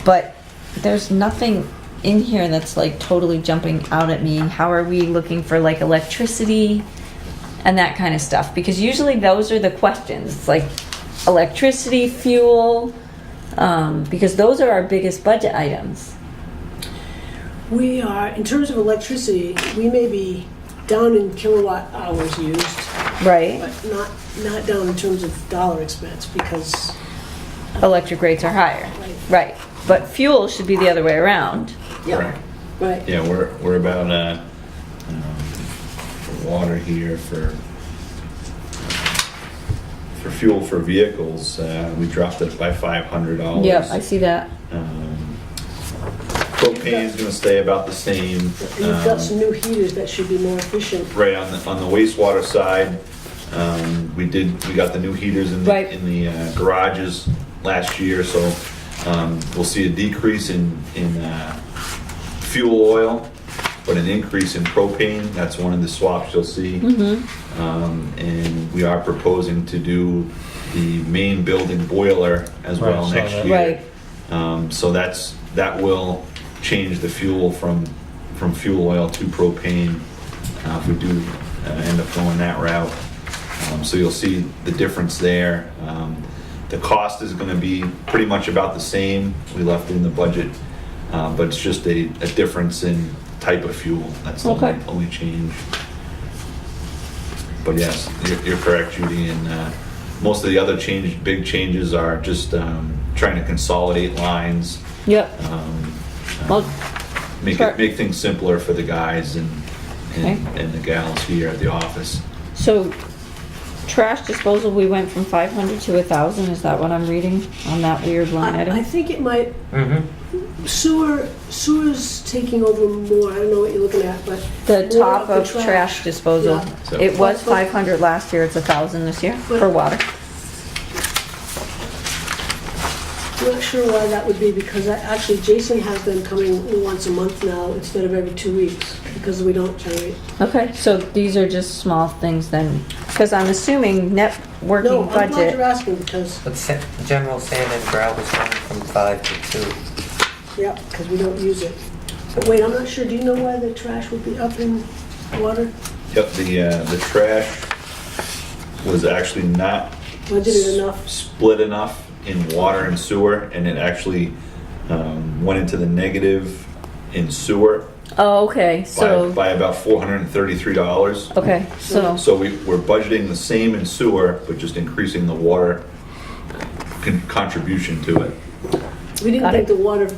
But there's nothing in here that's like totally jumping out at me. How are we looking for like electricity and that kind of stuff? Because usually those are the questions. It's like electricity, fuel, because those are our biggest budget items. We are, in terms of electricity, we may be down in kilowatt hours used, Right. but not down in terms of dollar expense because, Electric rates are higher. Right. But fuel should be the other way around. yeah, right. Yeah, we're about for water here for fuel for vehicles. We dropped it by $500. Yep, I see that. Propane's gonna stay about the same. And you've got some new heaters that should be more efficient. Right, on the wastewater side, we got the new heaters in Right. the garages last year, so we'll see a decrease in fuel oil, but an increase in propane. That's one of the swaps you'll see. And we are proposing to do the main building boiler as well Right, saw next that. year. Right. So that will change the fuel from fuel oil to propane if we do end up going that route. So you'll see the difference there. The cost is going to be pretty much about the same. We left in the budget, but it's just a difference in type of fuel. That's the Okay. only change. But yes, you're correct, Judy. And most of the other big changes are just trying to consolidate lines, Yep. Well, sure. make things simpler for the guys and Okay. and the gals here at the office. So, trash disposal, we went from 500 to 1,000, is that what I'm reading on that weird line I item? think it might, Mm-hmm. sewer's taking over more, I don't know what you're looking at, but. The more top the of trash disposal, Yeah. it was 500 last year, it's 1,000 this year for water. I'm not sure why that would be, because actually Jason has them coming once a month now instead of every 2 weeks, because we don't generate. Okay, so these are just small things then, because I'm assuming net working No, I'm glad you're budget. asking, because, But general sand and gravel is going from 5 to 2. yeah, because we don't use it. But wait, I'm not sure, do you know why the trash would be up in water? Yep, the trash was actually not Budgeted enough? split enough in water and sewer, and it actually went into the negative in sewer Oh, okay, so, by about $433. okay, so, So we're budgeting the same in sewer, but just increasing the water contribution to it. We didn't Got think it. the water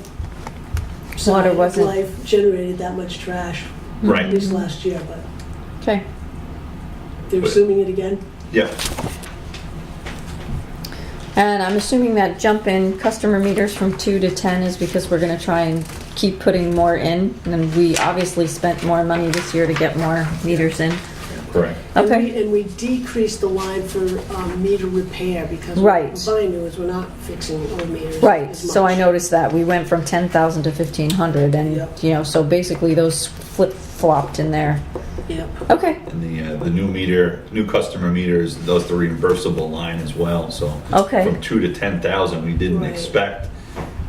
side of wasn't- life generated that much trash Right. this last year, but okay. they're assuming it again. Yep. And I'm assuming that jump in customer meters from 2 to 10 is because we're gonna try and keep putting more in. And we obviously spent more money this year to get more meters in. Correct. Okay, And we decreased the line for meter repair because Right. we're buying new ones, we're not fixing old meters. right, as so I much. noticed that. We went from 10,000 to 1,500 and, Yep. you know, so basically those flip-flopped in there. Yep. Okay, And the new customer meters, those the reimbursable line as well. So Okay. from 2 to 10,000, we didn't Right. expect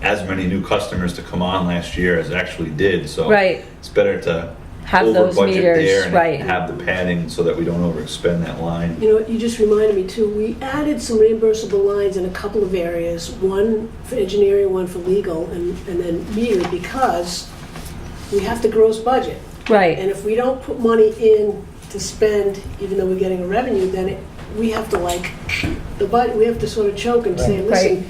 as many new customers to come on last year as actually did. So Right. it's better to Have over those budget meters, there and right. have the padding so that we don't overexpend that line. You know what, you just reminded me too, we added some reimbursable lines in a couple of areas, one for engineering, one for legal, and then meter, because we have to gross budget. right, And if we don't put money in to spend, even though we're getting a revenue, then we have to we have to sort of choke and say, Right. listen,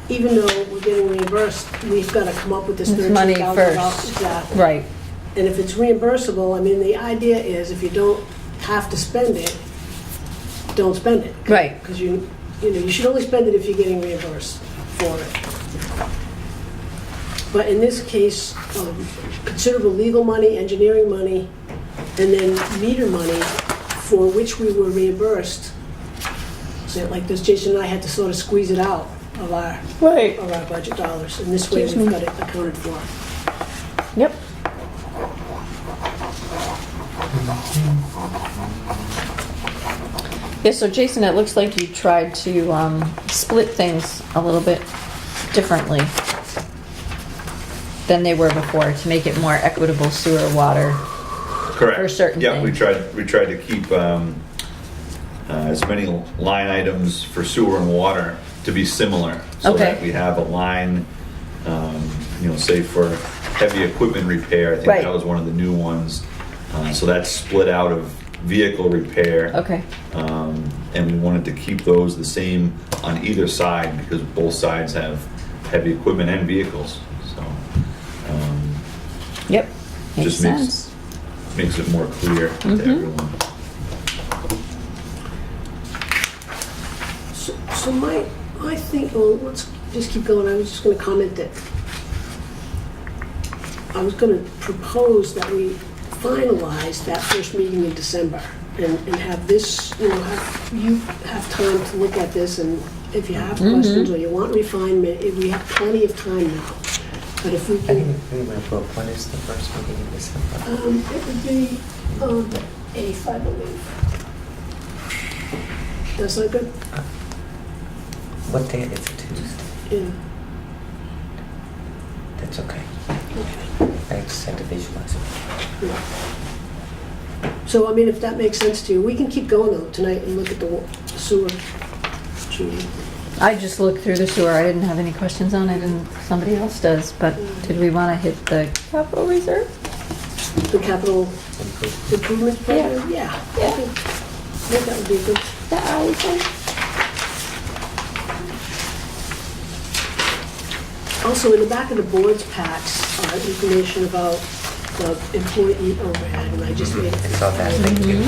even though we're getting reimbursed, we've got to come up with this It's money $13,000. first. Exactly. right. And if it's reimbursable, I mean, the idea is if you don't have to spend it, don't spend it. Right. Because you should only spend it if you're getting reimbursed for it. But in this case, considerable legal money, engineering money, and then meter money for which we were reimbursed. So like this, Jason and I had to sort of squeeze it out of our Right. budget dollars. And this way Excuse we've me. got it accounted for. Yep. Yeah, so Jason, it looks like you tried to split things a little bit differently than they were before to make it more equitable sewer water. Correct. For certain Yeah, things. we tried to keep as many line items for sewer and water to be similar. So Okay. that we have a line, say for heavy equipment repair, I think Right. that was one of the new ones. So that's split out of vehicle repair. Okay, And we wanted to keep those the same on either side because both sides have heavy equipment and vehicles. So yep, makes Just makes- sense. makes it more clear to everyone. So I think, well, let's just keep going. I was just going to comment that I was gonna propose that we finalize that first meeting in December and have this, you know, have you have time to look at this, and if you have questions or you want refinement, we have plenty of time now. But if we I can, didn't remember, when is the first meeting in December? it would be on the 8th, I believe. That's not good? What day? It's a Tuesday. Yeah. That's okay. Okay. I just had to visualize it. Yeah. So, I mean, if that makes sense to you, we can keep going though tonight and look at the sewer. Judy. I just looked through the sewer. I didn't have any questions on it, and somebody else does. But did we want to hit the capital reserve? The capital Improvement. improvement program? Yeah. Yeah. I think that would be good. Yeah, I think. Also, in the back of the board's packs are information about the employee overhead, and I just made I saw that, thank you.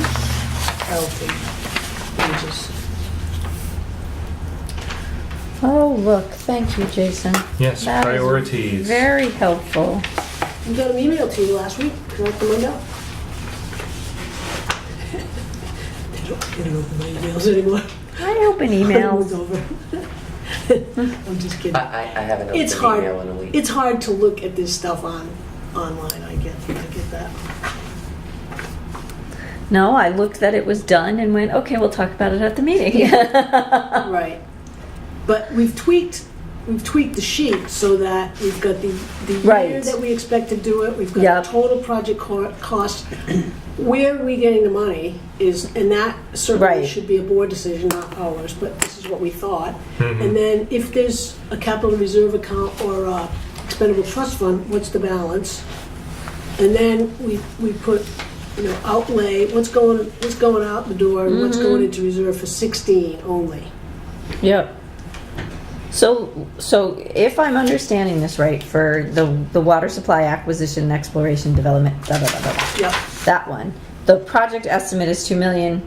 healthy pages. Oh, look. Thank you, Jason. Yes, That is priorities. very helpful. We got an email to you last week. Can I come on down? They don't open my emails anymore. I open It's emails. over. I'm just kidding. I haven't opened It's an hard. email in a week. It's hard to look at this stuff online. I get that. No, I looked that it was done and went, okay, we'll talk about it at the meeting. Right. But we've tweaked the sheet so that we've got the year Right. that we expect to do it. We've got Yep. the total project cost. Where are we getting the money is, and that certainly Right. should be a board decision, not ours, but this is what we thought. Mhm. And then if there's a capital reserve account or a expendable trust fund, what's the balance? And then we put, you know, outlay, what's going out the door and what's going into reserve for 16 only. Yep. So if I'm understanding this right, for the water supply acquisition, exploration, development, blah, blah, blah, blah, blah, Yep. that one, the project estimate is 2 million,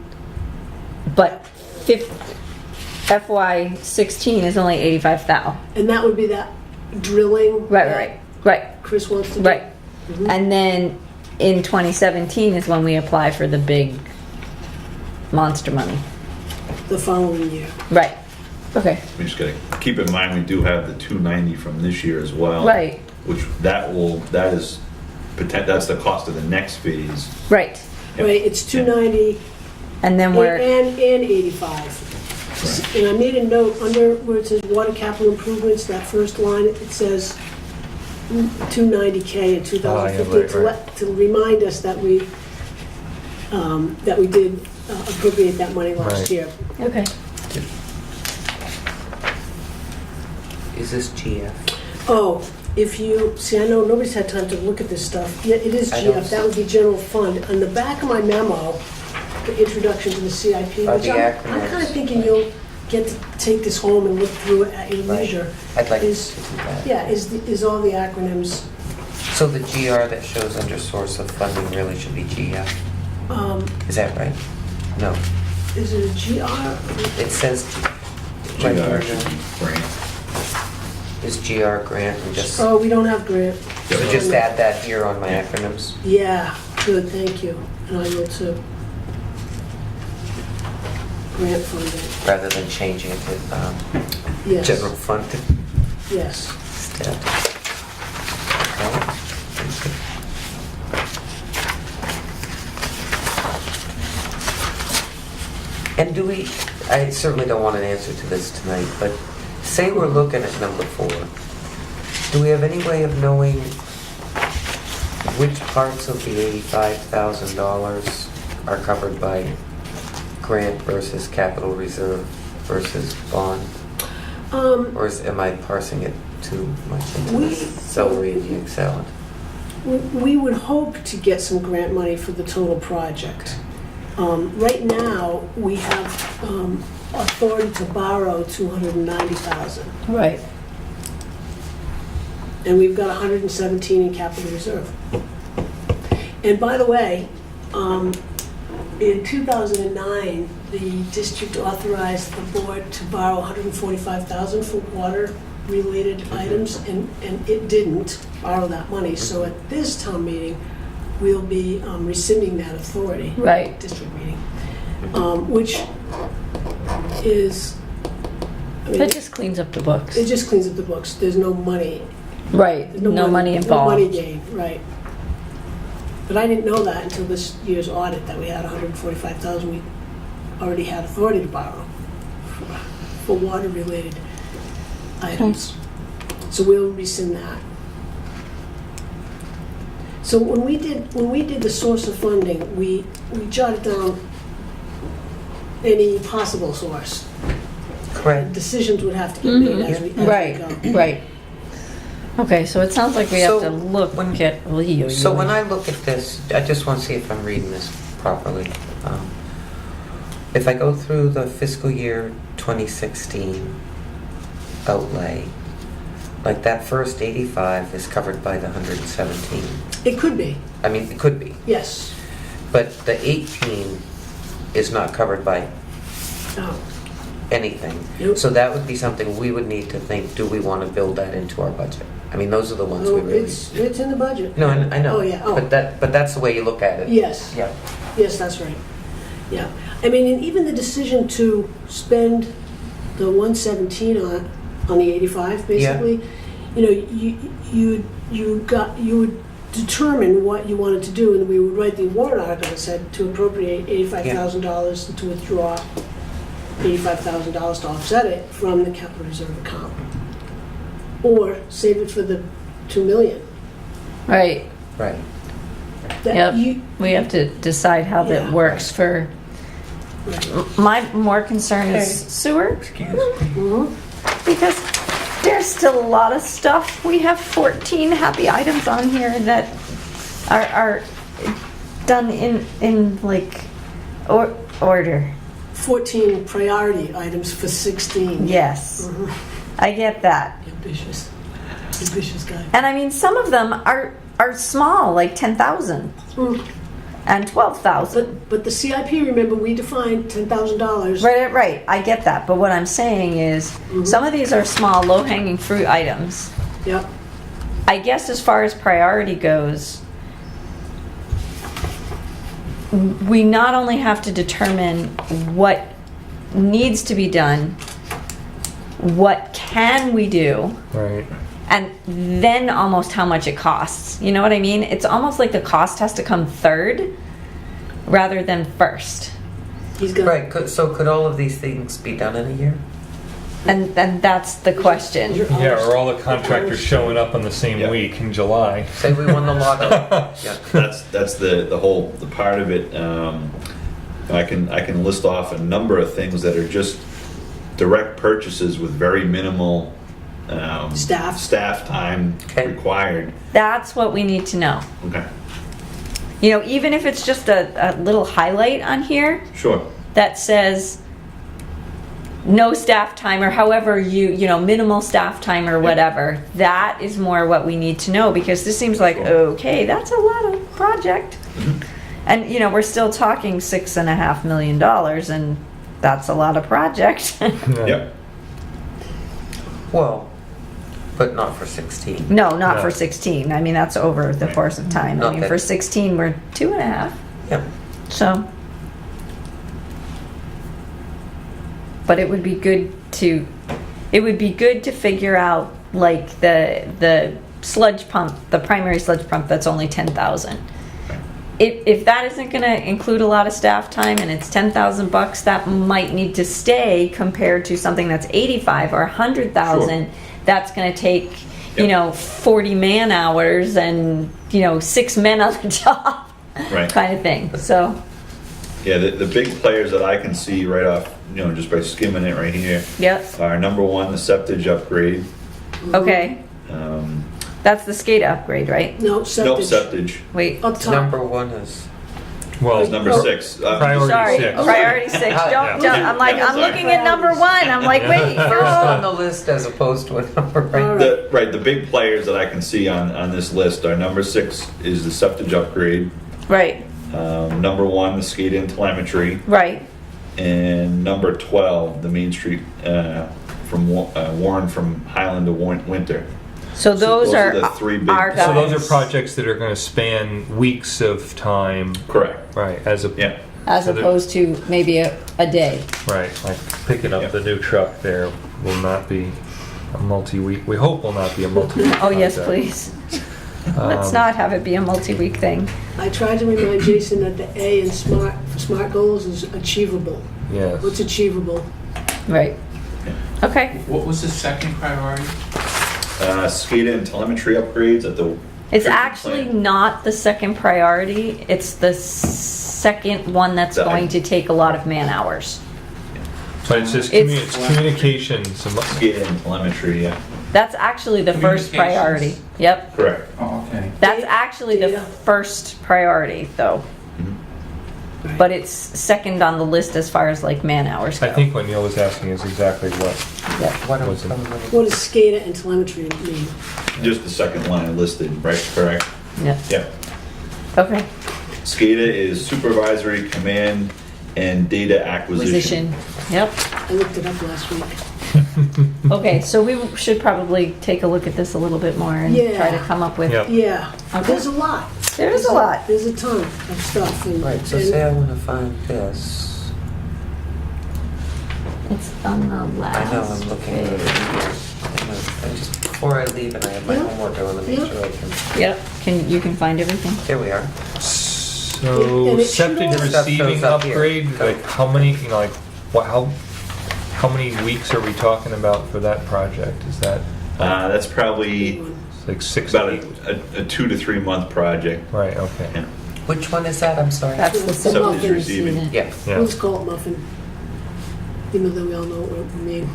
but FY16 is only 85,000. And that would be that drilling. Right, that right, right, Chris wants to do. right. And then in 2017 is when we apply for the big monster money. The following year. Right. Okay. We just gotta keep in mind, we do have the 290 from this year as well. Right. Which that's the cost of the next phase. Right. Yep. Right, it's 290 And then we're, and 85. And I made a note under where it says water capital improvements, that first line, it says 290K in 2015 right. to remind us that we did appropriate that money last Right. year. okay. Is this GF? Oh, if you, see, I know nobody's had time to look at this stuff. Yeah, it is I don't GF, that would be general fund. On the back of my memo, the introduction to the CIP, Are which the I'm acronyms- kind of thinking you'll get to take this home and look through it at your Right. leisure. I'd like to do Is- that. Yeah, is all the acronyms. So the GR that shows under source of funding really should be GF? Is that right? No, Is it a GR? it says GR right here, should be grant. is GR grant and just, Oh, we don't have grant. so just add that here on my acronyms. Yeah, good, thank you. And I will too. Grant funding, Rather than changing it to yes, general fund yes. instead. Okay. And do we, I certainly don't want an answer to this tonight, but say we're looking at number 4. Do we have any way of knowing which parts of the $85,000 are covered by grant versus capital reserve versus bond? Or am I parsing it too much into the celery in the Excel? We would hope to get some grant money for the total project. Right now, we have authority to borrow $290,000, Right. and we've got 117 in capital reserve. And by the way, in 2009, the district authorized the board to borrow $145,000 for water related items, and it didn't borrow that money. So at this town meeting, we'll be rescinding that authority. Right. District meeting, which is, I mean, That just cleans up the books. it just cleans up the books. There's no money. Right, There's no money involved. No money gained, right. But I didn't know that until this year's audit, that we had 145,000 we already had authority to borrow for water-related items. So we'll rescind that. So when we did the source of funding, we jotted down any possible source. Correct. Decisions would have to get made as we go. Right, right. Okay, so it sounds like we have So to look when- at. So when I look at this, I just want to see if I'm reading this properly. If I go through the fiscal year 2016 outlay, like that first 85 is covered by the 117. It could be, I mean, it could be. yes. But the 18 is not covered by No. anything. Nope. So that would be something we would need to think, do we want to build that into our budget? I mean, those are the ones we Oh, really... it's in the budget. No, I know. Oh, yeah, oh. But that's the way you look at it. Yes, Yeah. yes, that's right. Yeah. I mean, and even the decision to spend the 117 on the 85, basically, you know, you would determine what you wanted to do, and we would write the warrant article that said to appropriate $85,000 and to withdraw $85,000 to offset it from the capital reserve account, or save it for the $2 million. Right. Right. That Yep. you- We have to decide how that Yeah. works for. Right. My more concern is Okay. sewer, Mhm. because there's still a lot of stuff. We have 14 happy items on here that are done in like order. 14 priority items for 16. Yes, Mhm. I get that. Ambitious. Ambitious guy. And I mean, some of them are small, like 10,000 Mm. and 12,000. But the CIP, remember, we defined $10,000. Right, right. I get that. But what I'm saying is, some of these are small, low-hanging fruit items. Yep. I guess as far as priority goes, we not only have to determine what needs to be done, what can we do, Right. and then almost how much it costs. You know what I mean? It's almost like the cost has to come third rather than first. He's got. Right, so could all of these things be done in a year? And that's the question. Yeah, or all the contractors showing up on the same Yeah. week in July. Say we won the lotto. Yeah. That's the part of it. I can list off a number of things that are just direct purchases with very minimal staff time Okay. required. That's what we need to know. Okay, You know, even if it's just a little highlight on here sure. that says no staff time, or however you know, minimal staff time or whatever, that is more what we need to know, because this seems like, okay, that's a lot of project. And, you know, we're still talking $6.5 million, and that's a lot of project. Yep. Well, but not for 16. No, not No. for 16. I mean, that's over the course of time. I Not mean, that- for 16, we're 2.5. Yeah. So, but it would be good to figure out, like, the sludge pump, the primary sludge pump that's only 10,000. If that isn't going to include a lot of staff time and it's $10,000, that might need to stay compared to something that's 85 or 100,000. Sure. That's going to take, you Yep. know, 40 man hours and, you know, 6 men on the job, Right. kind of thing. So, Yeah, the big players that I can see right off, just by skimming it right here, yep, are number one, the septage upgrade. okay. Um, That's the SCADA upgrade, right? No, no, septic. septage Wait, Up top. Number one is... Well, is number Oh. 6. Priority sorry, 6. priority 6. Yeah. Don't, Yeah. I'm like, Yeah, I'm sorry. looking at number 1. I'm like, wait, First on no. the list as opposed to a number right All there. The big players that I can see on this list are number 6 is the septage upgrade, Right, number 1 the SCADA and telemetry, right. and number 12 the Main Street from Warren from Highland to Winter. So those are the three big. our So those are guys. projects that are going to span weeks of time, Correct. right? As a Yeah. As so they're- opposed to maybe a day. right, like picking up Yeah. the new truck there will not be a multi-week. We hope will not be a multi-week. Oh, yes, project. please. Let's Um, not have it be a multi-week thing. I tried to remind Jason that the A in SMART goals is achievable. Yes. What's achievable? Right. Okay. What was the second priority? SCADA and telemetry upgrades at the. It's treatment actually plant. not the second priority. It's the second one that's That- going to take a lot of man hours. But it's just It's- it's communications. SCADA and telemetry, yeah. That's actually the first priority. Communications. Yep. Correct. Oh, okay. That's actually the Data. first priority, though. Mhm. But it's second on the list as far as like man hours go. I think what Neil was asking is exactly what. Yep. What are Was it? What does SCADA and telemetry mean? Just the second line listed, right? Correct. Yep. Yeah. Okay. SCADA is supervisory command and data acquisition. Position. Yep. I looked it up last week. Okay, so we should probably take a look at this a little bit more and try to Yeah. come up with. Yep. Yeah, Okay. there's a lot. There's a lot. There's a ton of stuff. Right, so say I want to find this. It's on the last. I know, I'm looking at it page. here. I just, before I leave and I have my Yeah. homework, I want to make Yeah. sure I can. Yep. You can find everything. Here we are. So And it should septic all- Stuff receiving goes up here. upgrade, like how many, you know, like what, how many weeks are we talking about for that project? Is that That's probably like 6 about to 8? a 2 to 3 month project. Right, okay. Yeah. Which one is that? I'm sorry. That's the Septic simple receiving. Yeah. Yeah. Let's call it muffin. Even though we all know what we mean.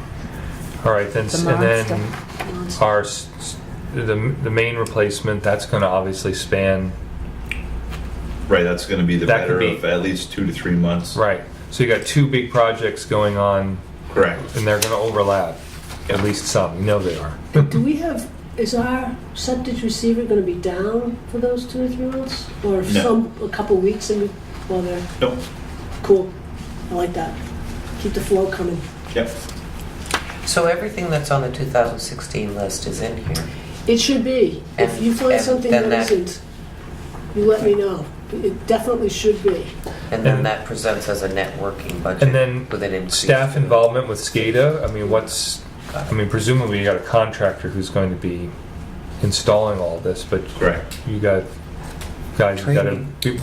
All right, then, The and then monster. our, the main replacement, that's gonna obviously span, Right, that's going to be the That could better be- of at least 2 to 3 months. right. So you got 2 big projects going on Correct. and they're gonna overlap, at least some, you know they are. Do we have, is our septic receiver gonna be down for those 2 or 3 months? Or No. a couple weeks and while they're, Nope. cool, I like that. Keep the flow coming. Yep. So everything that's on the 2016 list is in here. It should be. If And- you find and something then that that- isn't, you let me know. It definitely should be. And then And- that presents as a net working budget. And then with an increase. staff in- involvement with SCADA, I mean, presumably you got a contractor who's going to be installing all this, but Correct. you got guys who gotta Training. do.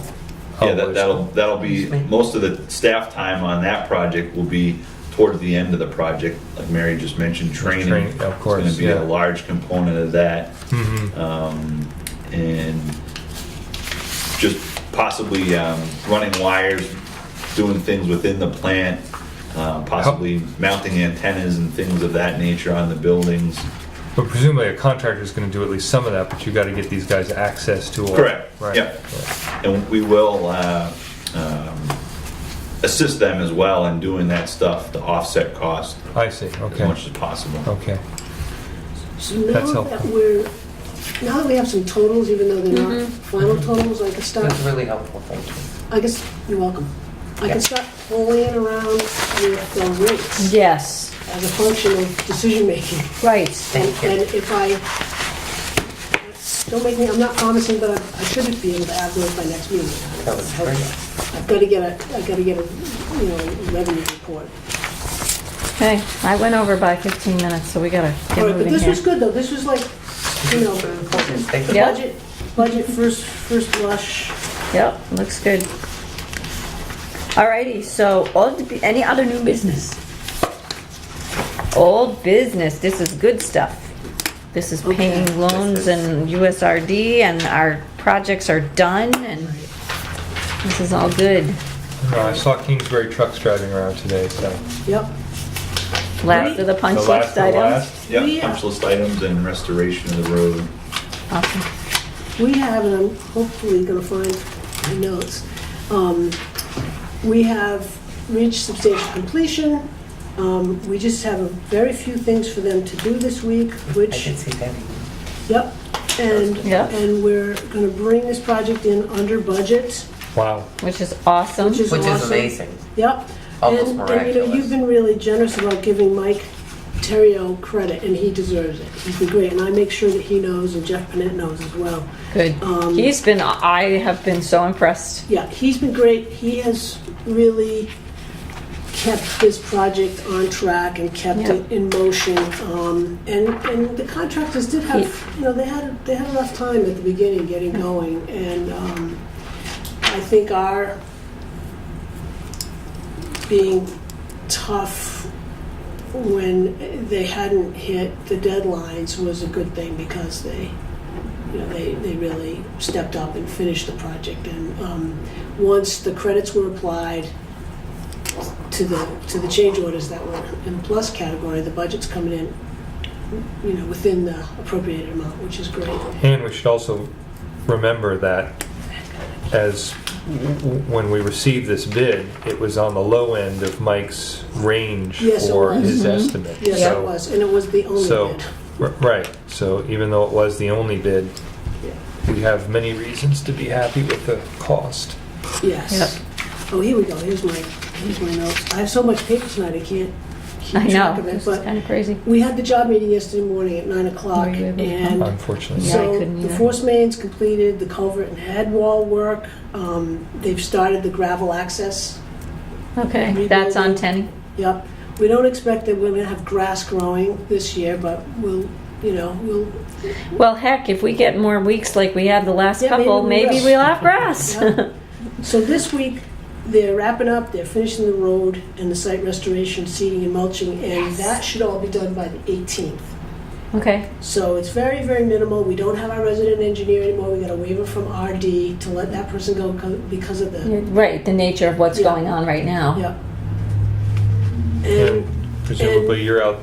Yeah, that'll be, Excuse me? most of the staff time on that project will be towards the end of the project. Like Mary just mentioned, training. Training, of course, It's going to be yeah. a large component of that. Mhm. And just possibly running wires, doing things within the plant, possibly mounting antennas and things of that nature on the buildings. But presumably a contractor's gonna do at least some of that, but you gotta get these guys access to all. Correct, Right. yep. And we will assist them as well in doing that stuff to offset cost I see, as okay, much as possible. okay. So now That's that helpful. now that we have some totals, even though they're not final totals, I can start, That's really helpful, thank you. I guess, you're welcome. I Yeah. can start playing around with the rates Yes. as a function of decision making. Right. Thank you. And if don't make me, I'm not promising, but I should be able to have those by next meeting. That was great. I've got to get a, revenue report. Okay, I went over by 15 minutes, so we gotta get All right, but moving this here. was good though, this was like, Thank the you. Yeah. budget first blush. Yep, looks good. Alrighty, so any other new business? Old business, this is good stuff. This is paying Okay. loans and USRD and our projects are done and this is all good. No, I saw Kingsbury trucks driving around today, so. Yep. Last of the punch The last list of the items. last. Yep, Yeah. punch list items and restoration of the road. Awesome. We have, and I'm hopefully gonna find my notes, we have reached substantial completion. We just have a very few things for them to do this week, I which, did see Debbie. yep. And, Yep. and we're gonna bring this project in under budget, Wow. Which is awesome. Which is Which is awesome. amazing. Yep. Almost And, miraculous. you've been really generous about giving Mike Terrio credit, and he deserves it. He's been great, and I make sure that he knows, and Jeff Panett knows as well. Good. I have been so impressed. Yeah, he's been great. He has really kept this project on track and kept Yeah. it in motion. And the contractors did have, they had a rough time at the beginning getting going. And I think our being tough when they hadn't hit the deadlines was a good thing, because they really stepped up and finished the project. And once the credits were applied to the change orders that were in the plus category, the budget's coming in, within the appropriated amount, which is great. And we should also remember that as when we received this bid, it was on the low end of Mike's range Yes, it for was. his estimate. Yes, So- it was, and it was the only So, bid. right, so even though it was the only bid, we have many reasons to be happy with the cost. Yes. Oh, here we go. Here's my notes. I have so much paper tonight, I can't keep I know, track of it. this is But kind of crazy. we had the job meeting yesterday morning at 9 o'clock, Were you able to come? and Unfortunately. Yeah, I so couldn't the either. force main's completed, the culvert and head wall work. They've started the gravel access. Okay, that's on Rebuilding. Tenny. Yep. We don't expect that we're gonna have grass growing this year, but we'll. Well, heck, if we get more weeks like we had the last Yeah, couple, maybe we maybe will. we'll have grass. Yeah. So this week, they're wrapping up, they're finishing the road and the site restoration, seeding and mulching, and that should all be done by the 18th. Okay, So it's very, very minimal. We don't have our resident engineer anymore. We got a waiver from RD to let that person go because of the, You're right, the nature of what's Yeah. going on right now. yeah. And presumably you're out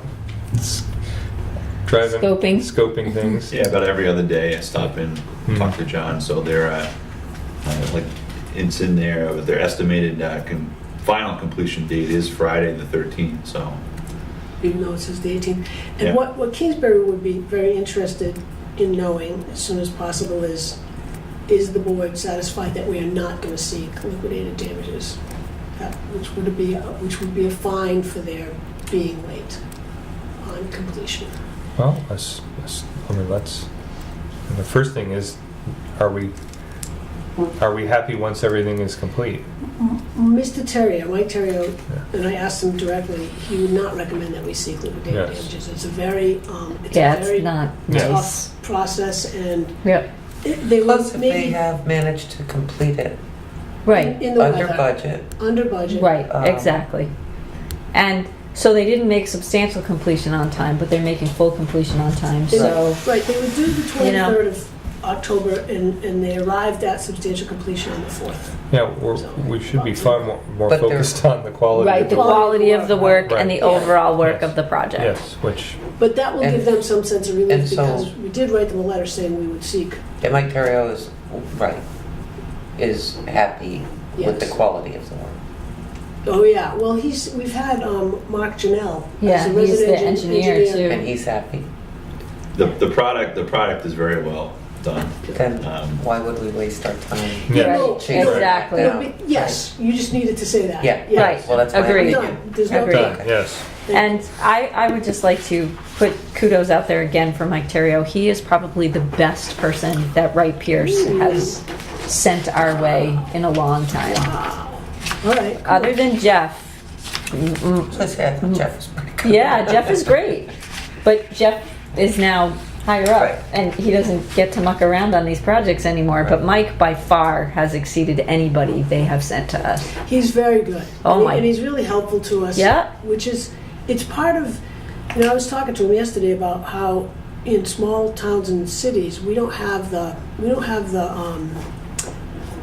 driving, Scoping. things. Yeah, about every other day I stop in, talk to John, so they're, it's in there, but their estimated final completion date is Friday the 13th, so. Even though it says the 18th. Yeah. And what Kingsbury would be very interested in knowing as soon as possible is the board satisfied that we are not going to seek liquidated damages? Which would be a fine for their being late on completion. Well, the first thing is, are we happy once everything is complete? Mike Terrio, and I asked him directly, he would not recommend that we seek liquidated Yes. damages. It's a very, It's not nice. tough process, and Yep, they will Plus, if they maybe have managed to complete it right, in the under weather, budget, under budget. right, Um, exactly. And so they didn't make substantial completion on time, but they're making full completion on time, They- so. Right, they would do the You know. 23rd of October, and they arrived at substantial completion on the 4th. Yeah, we should be far more But they're- focused on the quality. Right, of the work. quality of the work and the Right. overall work Yes. of the project. Yes, which, But that will And- give them some sense of and relief, so- because we did write them a letter saying we would seek. and Mike Terrio is happy with the Yes. quality of the work. Oh, yeah, well, we've had Mark Janelle Yeah, as a he's the resident engineer, too. And he's happy. The product is very well done. Then Um, why would we waste our time? Yeah. Right, Change it exactly. down? Yes, you just needed to say that. Yeah, Yeah. Right. Well, that's my Agreed. opinion. Done. There's no Agreed. done, yes. And I would just like to put kudos out there again for Mike Terrio. He is probably the best person that Wright Pierce has sent our way in a long time. All right. Other than Jeff. Plus, yeah, I thought Jeff was pretty good. Yeah, Jeff is great. But Jeff is now higher up, Right. and he doesn't get to muck around on these projects anymore. But Right. Mike, by far, has exceeded anybody they have sent to us. He's very good. Oh, and, my. and he's really helpful to us. Yeah. Which is, it's part of, I was talking to him yesterday about how in small towns and cities, we don't have the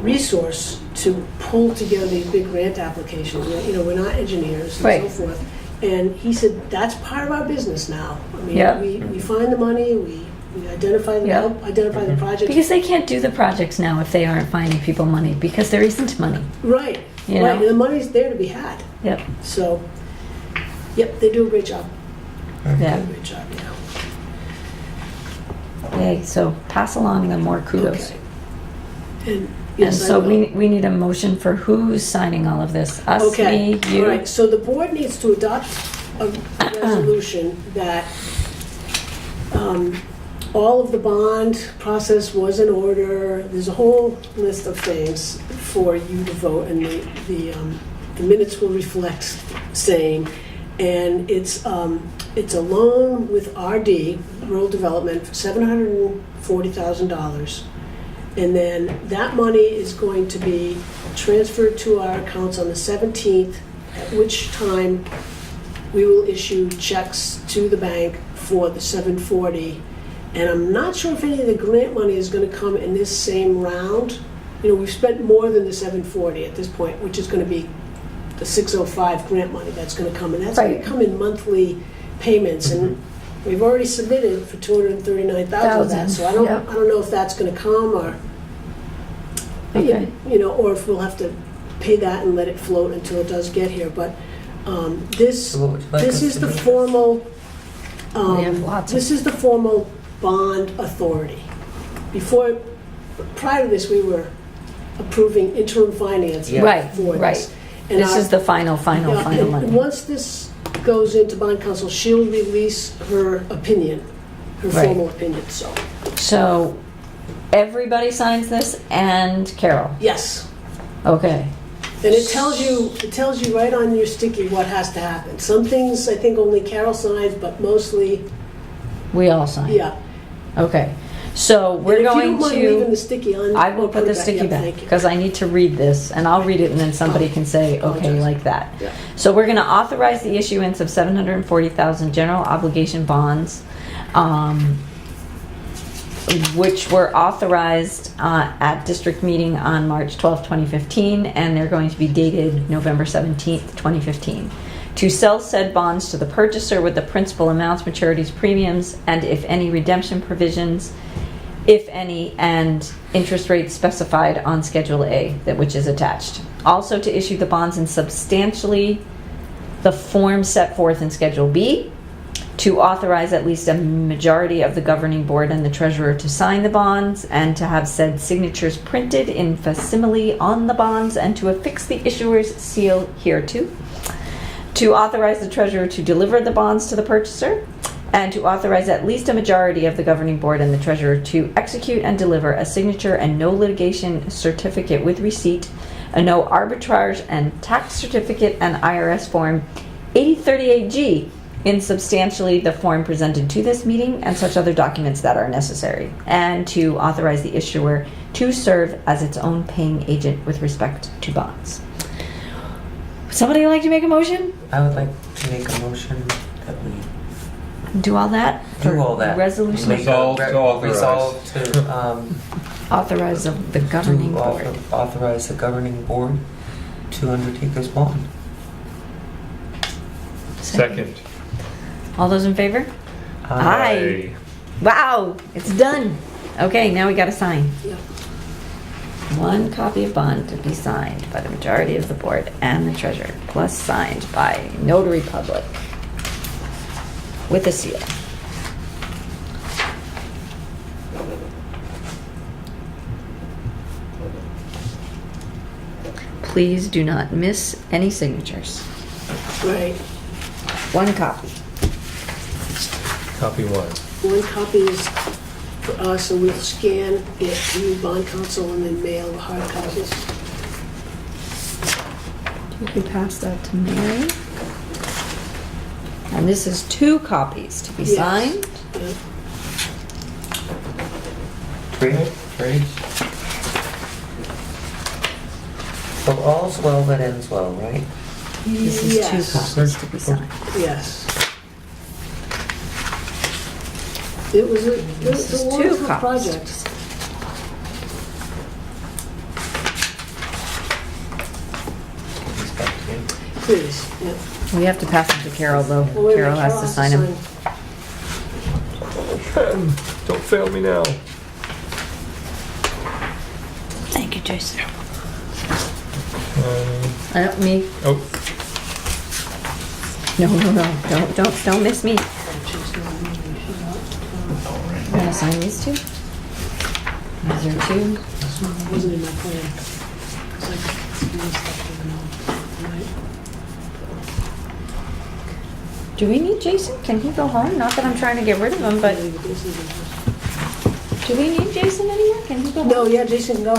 resource to pull together these big grant applications. We're not engineers and Right. so forth. And he said, that's part of our business now. I mean, Yeah. we find the money, we identify the Yeah. help, identify the project. Because they can't do the projects now if they aren't finding people money, because there isn't money. Right, You right, know? and the money's there to be had. Yep. So, yep, they do a great job. They Yeah. do a great job, Yay. So pass along the more kudos. Okay. And And yes, so I will. we need a motion for who's signing all of this? Us, Okay, me, you? all right, so the board needs to adopt a resolution that all of the bond process was in order. There's a whole list of things for you to vote, and the minutes will reflect same. And it's a loan with RD, Rural Development, for $740,000. And then that money is going to be transferred to our accounts on the 17th, at which time we will issue checks to the bank for the 740. And I'm not sure if any of the grant money is going to come in this same round. You know, we've spent more than the 740 at this point, which is going to be the 605 grant money that's going to come. And that's going to come in monthly payments. And we've already submitted for $239,000 of that. So I don't know if that's going to come or, you know, or if we'll have to pay that and let it float until it does get here. But this is the formal. We have lots of- This is the formal bond authority. Prior to this, we were approving interim financing Right, for this. right. And This is the final and money. once this goes into bond council, she'll release her opinion, her Right. formal opinion. So everybody signs this and Carol. Yes, Okay. and it tells you right on your sticky what has to happen. Some things I think only Carol signs, but mostly, We all sign. yeah. Okay. So we're And if you going don't mind leaving to. the sticky on, I will we'll put the it sticky Yeah, back thank you. because I need to read this, and I'll read it, and then somebody can say, okay, Apologize. like that. Yeah. So we're going to authorize the issuance of 740,000 general obligation bonds, which were authorized at district meeting on March 12, 2015, and they're going to be dated November 17th, 2015. To sell said bonds to the purchaser with the principal amounts, maturities, premiums, and if any redemption provisions, if any, and interest rates specified on Schedule A, which is attached. Also to issue the bonds in substantially the form set forth in Schedule B, to authorize at least a majority of the governing board and the treasurer to sign the bonds, and to have said signatures printed in facsimile on the bonds, and to affix the issuer's seal hereto. To authorize the treasurer to deliver the bonds to the purchaser, and to authorize at least a majority of the governing board and the treasurer to execute and deliver a signature and no litigation certificate with receipt, a no arbitrage and tax certificate and IRS form 8038G in substantially the form presented to this meeting and such other documents that are necessary, and to authorize the issuer to serve as its own paying agent with respect to bonds. Somebody like to make a motion? I would like to make a motion that we Do all that? do all that. Resolution Make a Resolve to authorize. Resolve to, authorize of the governing board. authorize the governing board to undertake this bond. Second. All those in favor? Aye. Wow, it's done. Okay, now we gotta sign. Yeah. One copy of bond to be signed by the majority of the board and the treasurer, plus signed by notary public with a seal. Please do not miss any signatures. Right. One copy. Copy one. One copy is for us, and we'll scan it to bond council and then mail the hard copies. You can pass that to Mary. And this is 2 copies to be Yes. signed. Yeah. Great. So all's well that ends well, right? This is 2 Yes. copies to be signed. Yes. It was This is a 2 wonderful copies. project. Respect to you. Please, yeah. We have to pass them to Carol, though. Well, wait a Carol minute, has to sign them. Don't fail me now. Thank you, Jason. Um, Me? oh, No. Don't miss me. You want to sign these 2? These are 2. It wasn't in my plan. It's like, it's new stuff to know, right? Do we need Jason? Can he go home? Not that I'm trying to get rid of him, but do we need Jason anymore? Can he go home? No, yeah, Jason, can go.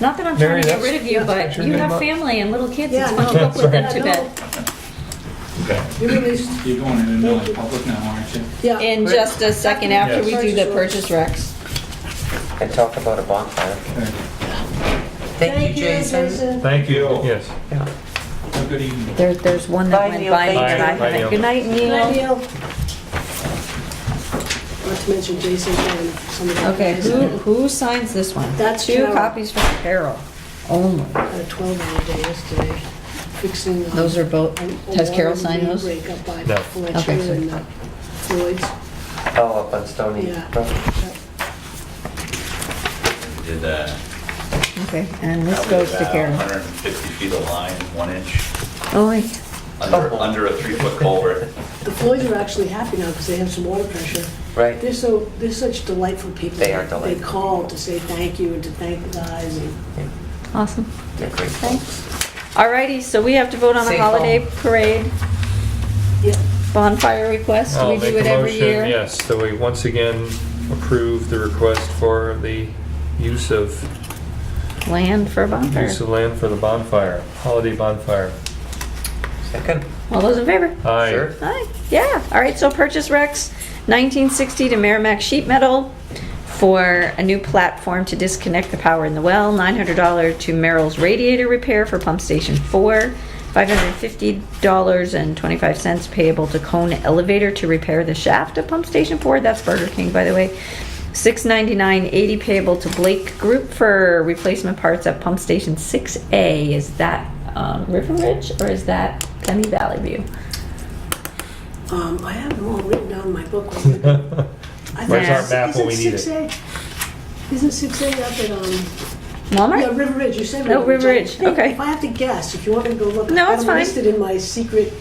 Not that I'm Mary, trying to get that's- rid of you, but that's your you name have up. family and little kids. Yeah, It's I fun to know. go put them That's to bed. Okay. You released, You're going into non-public now, aren't you? yeah. In just a second after we do the purchase recs. And talk about a bonfire. Okay. Thank you, Jason. Thank you, yes. Yeah. Have a good evening. There's one that Bye, went Neil. by me Thank that you. I Bye, haven't. Neil. Good night, Good night, Neil. Neil. Not to mention Jason and some of the Okay, guys. who signs this one? That's Two Carol. copies for Carol only. I had a 12-hour day yesterday, fixing. Those are both, has Carol signed those? Break up by No. Fletcher Okay, so- and Floyd's. Oh, up on Stony Yeah. Brook. Did Okay, and this goes to Carol. 150 feet of line, 1 inch, Oi. under a 3-foot culvert. The Floyds are actually happy now because they have some water pressure. Right. They're such delightful people. They are delightful. They called to say thank you and to thank the guys and. Awesome. They're great Thanks. folks. Alrighty, so we have to vote on the Safe holiday home. parade Yeah. bonfire request. I'll We do make it a every motion, year. yes, so we once again approve the request for the use of Land for a bonfire. use of land for the bonfire, holiday bonfire. Second. All those in favor? Aye. Sure. Aye. Yeah, alright, so purchase recs, 1960 to Merrimack Sheet Metal for a new platform to disconnect the power in the well, $900 to Merrill's radiator repair for pump station 4, $550.25 payable to Cone Elevator to repair the shaft of pump station 4, that's Burger King, by the way. $699.80 payable to Blake Group for replacement parts at pump station 6A. Is that River Ridge or is that Penny Valley View? I have them all written down in my book. I Where's our map when we need it? Isn't 6A up at, Walmart? yeah, River Ridge, you said Oh, River Ridge. River I Ridge, think okay. If I have to guess, if you want me to go look. No, it's I fine. have them listed in my secret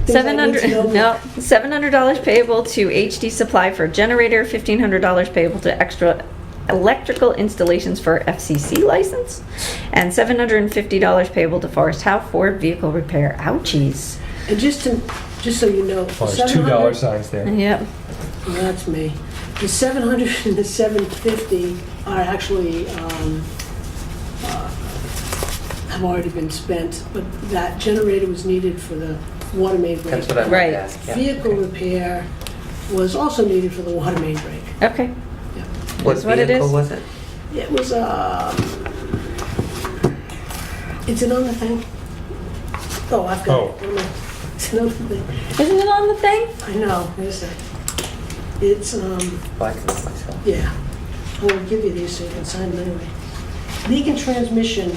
things I need to know. No, $700 payable to HD Supply for generator, $1,500 payable to Extra Electrical Installations for FCC license, and $750 payable to Forest House for vehicle repair. Ouchies. And just so you know. Oh, there's $2 signs there. Yep. Oh, that's me. The 700 and the 750 are actually, have already been spent, but that generator was needed for the water main break. That's what I wanted Right. to ask. Yeah. Vehicle repair was also needed for the water main break. Okay. Yeah. What That's what it vehicle is. was it? It was, is it on the thing? Oh, I've got Oh. it. It's another thing. Isn't it on the thing? I know, wait a sec. It's, Well, I can look myself. yeah. I'm gonna give you these so you can sign them anyway. Leak and transmission,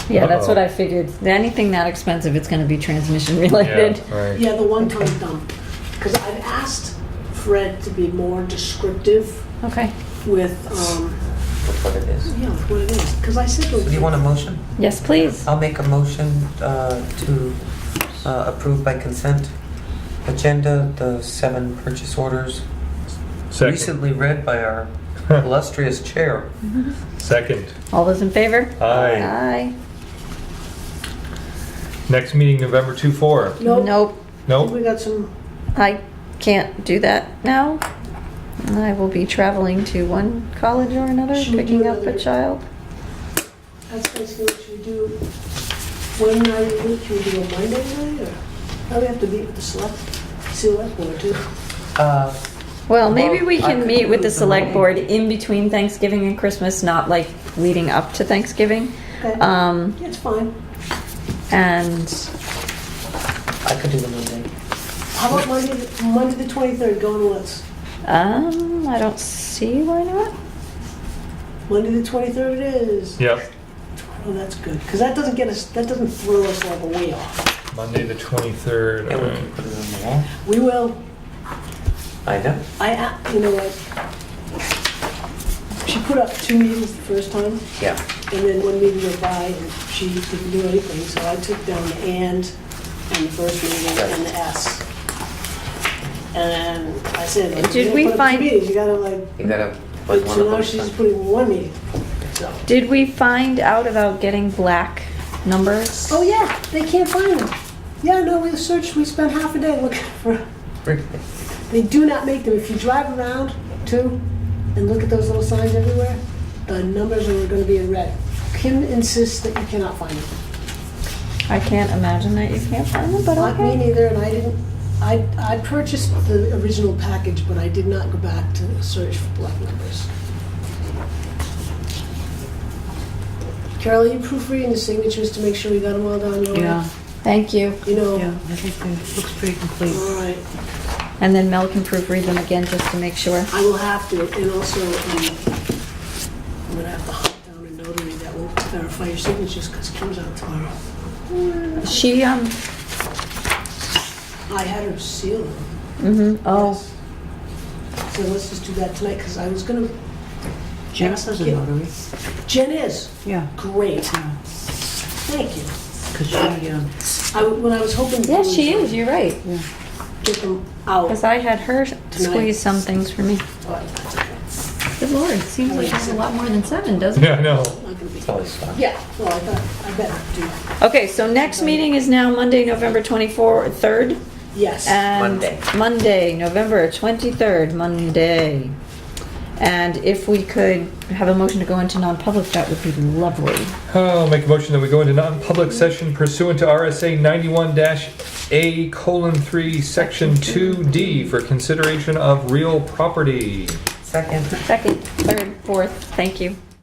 Yeah, that's what Uh-oh. I figured. Anything that expensive, it's gonna be transmission related. Yeah, right. yeah, the one-ton dump. Because I've asked Fred to be more descriptive Okay. with, That's what it is. yeah, with what it is. Because I said to him. Do you want a motion? Yes, please. I'll make a motion to approve by consent agenda the 7 purchase orders Second. recently read by our illustrious chair. Second. All those in favor? Aye. Aye. Next meeting, November 2/4. Nope. Nope. Nope. We got some, I can't do that now. I will be traveling to one college or another, Should we do picking up a another- child. that's basically what you do. When night, can we do a Monday night or? Now we have to meet with the select board too. Well, maybe Well, we I can could meet do with the it select tomorrow. board in between Thanksgiving and Christmas, not like leading up to Thanksgiving. Okay. Um, Yeah, it's fine. and I could do the Monday. How about Monday the 23rd, going once? I don't see why not. Monday the 23rd it is. Yep. Oh, that's good, because that doesn't get us, that doesn't throw us like a way off. Monday the 23rd. Yeah, we can put it on the wall. We will, I know. you know what? She put up 2 meetings the first time, Yeah. and then one meeting went by, and she didn't do anything, so I took down the and the first meeting, and the S. And I said, like, Did you we put up 2 find- meetings, you gotta like, You gotta put one so of now them. she's putting 1 meeting, so. Did we find out about getting black numbers? Oh, yeah, they can't find them. Yeah, no, we searched, we spent half a day looking for, they do not make them. If you drive around too and look at those little signs everywhere, the numbers are gonna be in red. Kim insists that you cannot find them. I can't imagine that you can't find them, but Not me okay. neither, and I didn't, I purchased the original package, but I did not go back to search for black numbers. Carol, are you proofreading the signatures to make sure we got them all down? Laura? Yeah, Thank you. You know, yeah, I think it looks pretty complete. all right, And then Mel can proofread them again just to make sure. I will have to, and also, I'm gonna have to hunt down a notary that will verify your signatures, because Kim's out tomorrow. She, I had her seal them. oh, Yes. So let's just do that tonight, because I was gonna, Jennifer's a notary. Jen is, Yeah, great, yeah, thank you. because she, What I was hoping to do yes, she is, you're right. yeah. get them out. Because I had her squeeze some things for me. Oh, that's okay. Good lord, it seems like there's a lot more than 7, doesn't it? Yeah, I know. Not gonna be- It's always fun. Yeah, well, I thought, I better do that. Okay, so next meeting is now Monday, November 3rd. Yes. And Monday. Monday, November 23rd, Monday. And if we could have a motion to go into non-public, that would be lovely. I'll make a motion that we go into non-public session pursuant to RSA 91-A:3, Section 2D for consideration of real property. Second. Second, third, fourth, thank you.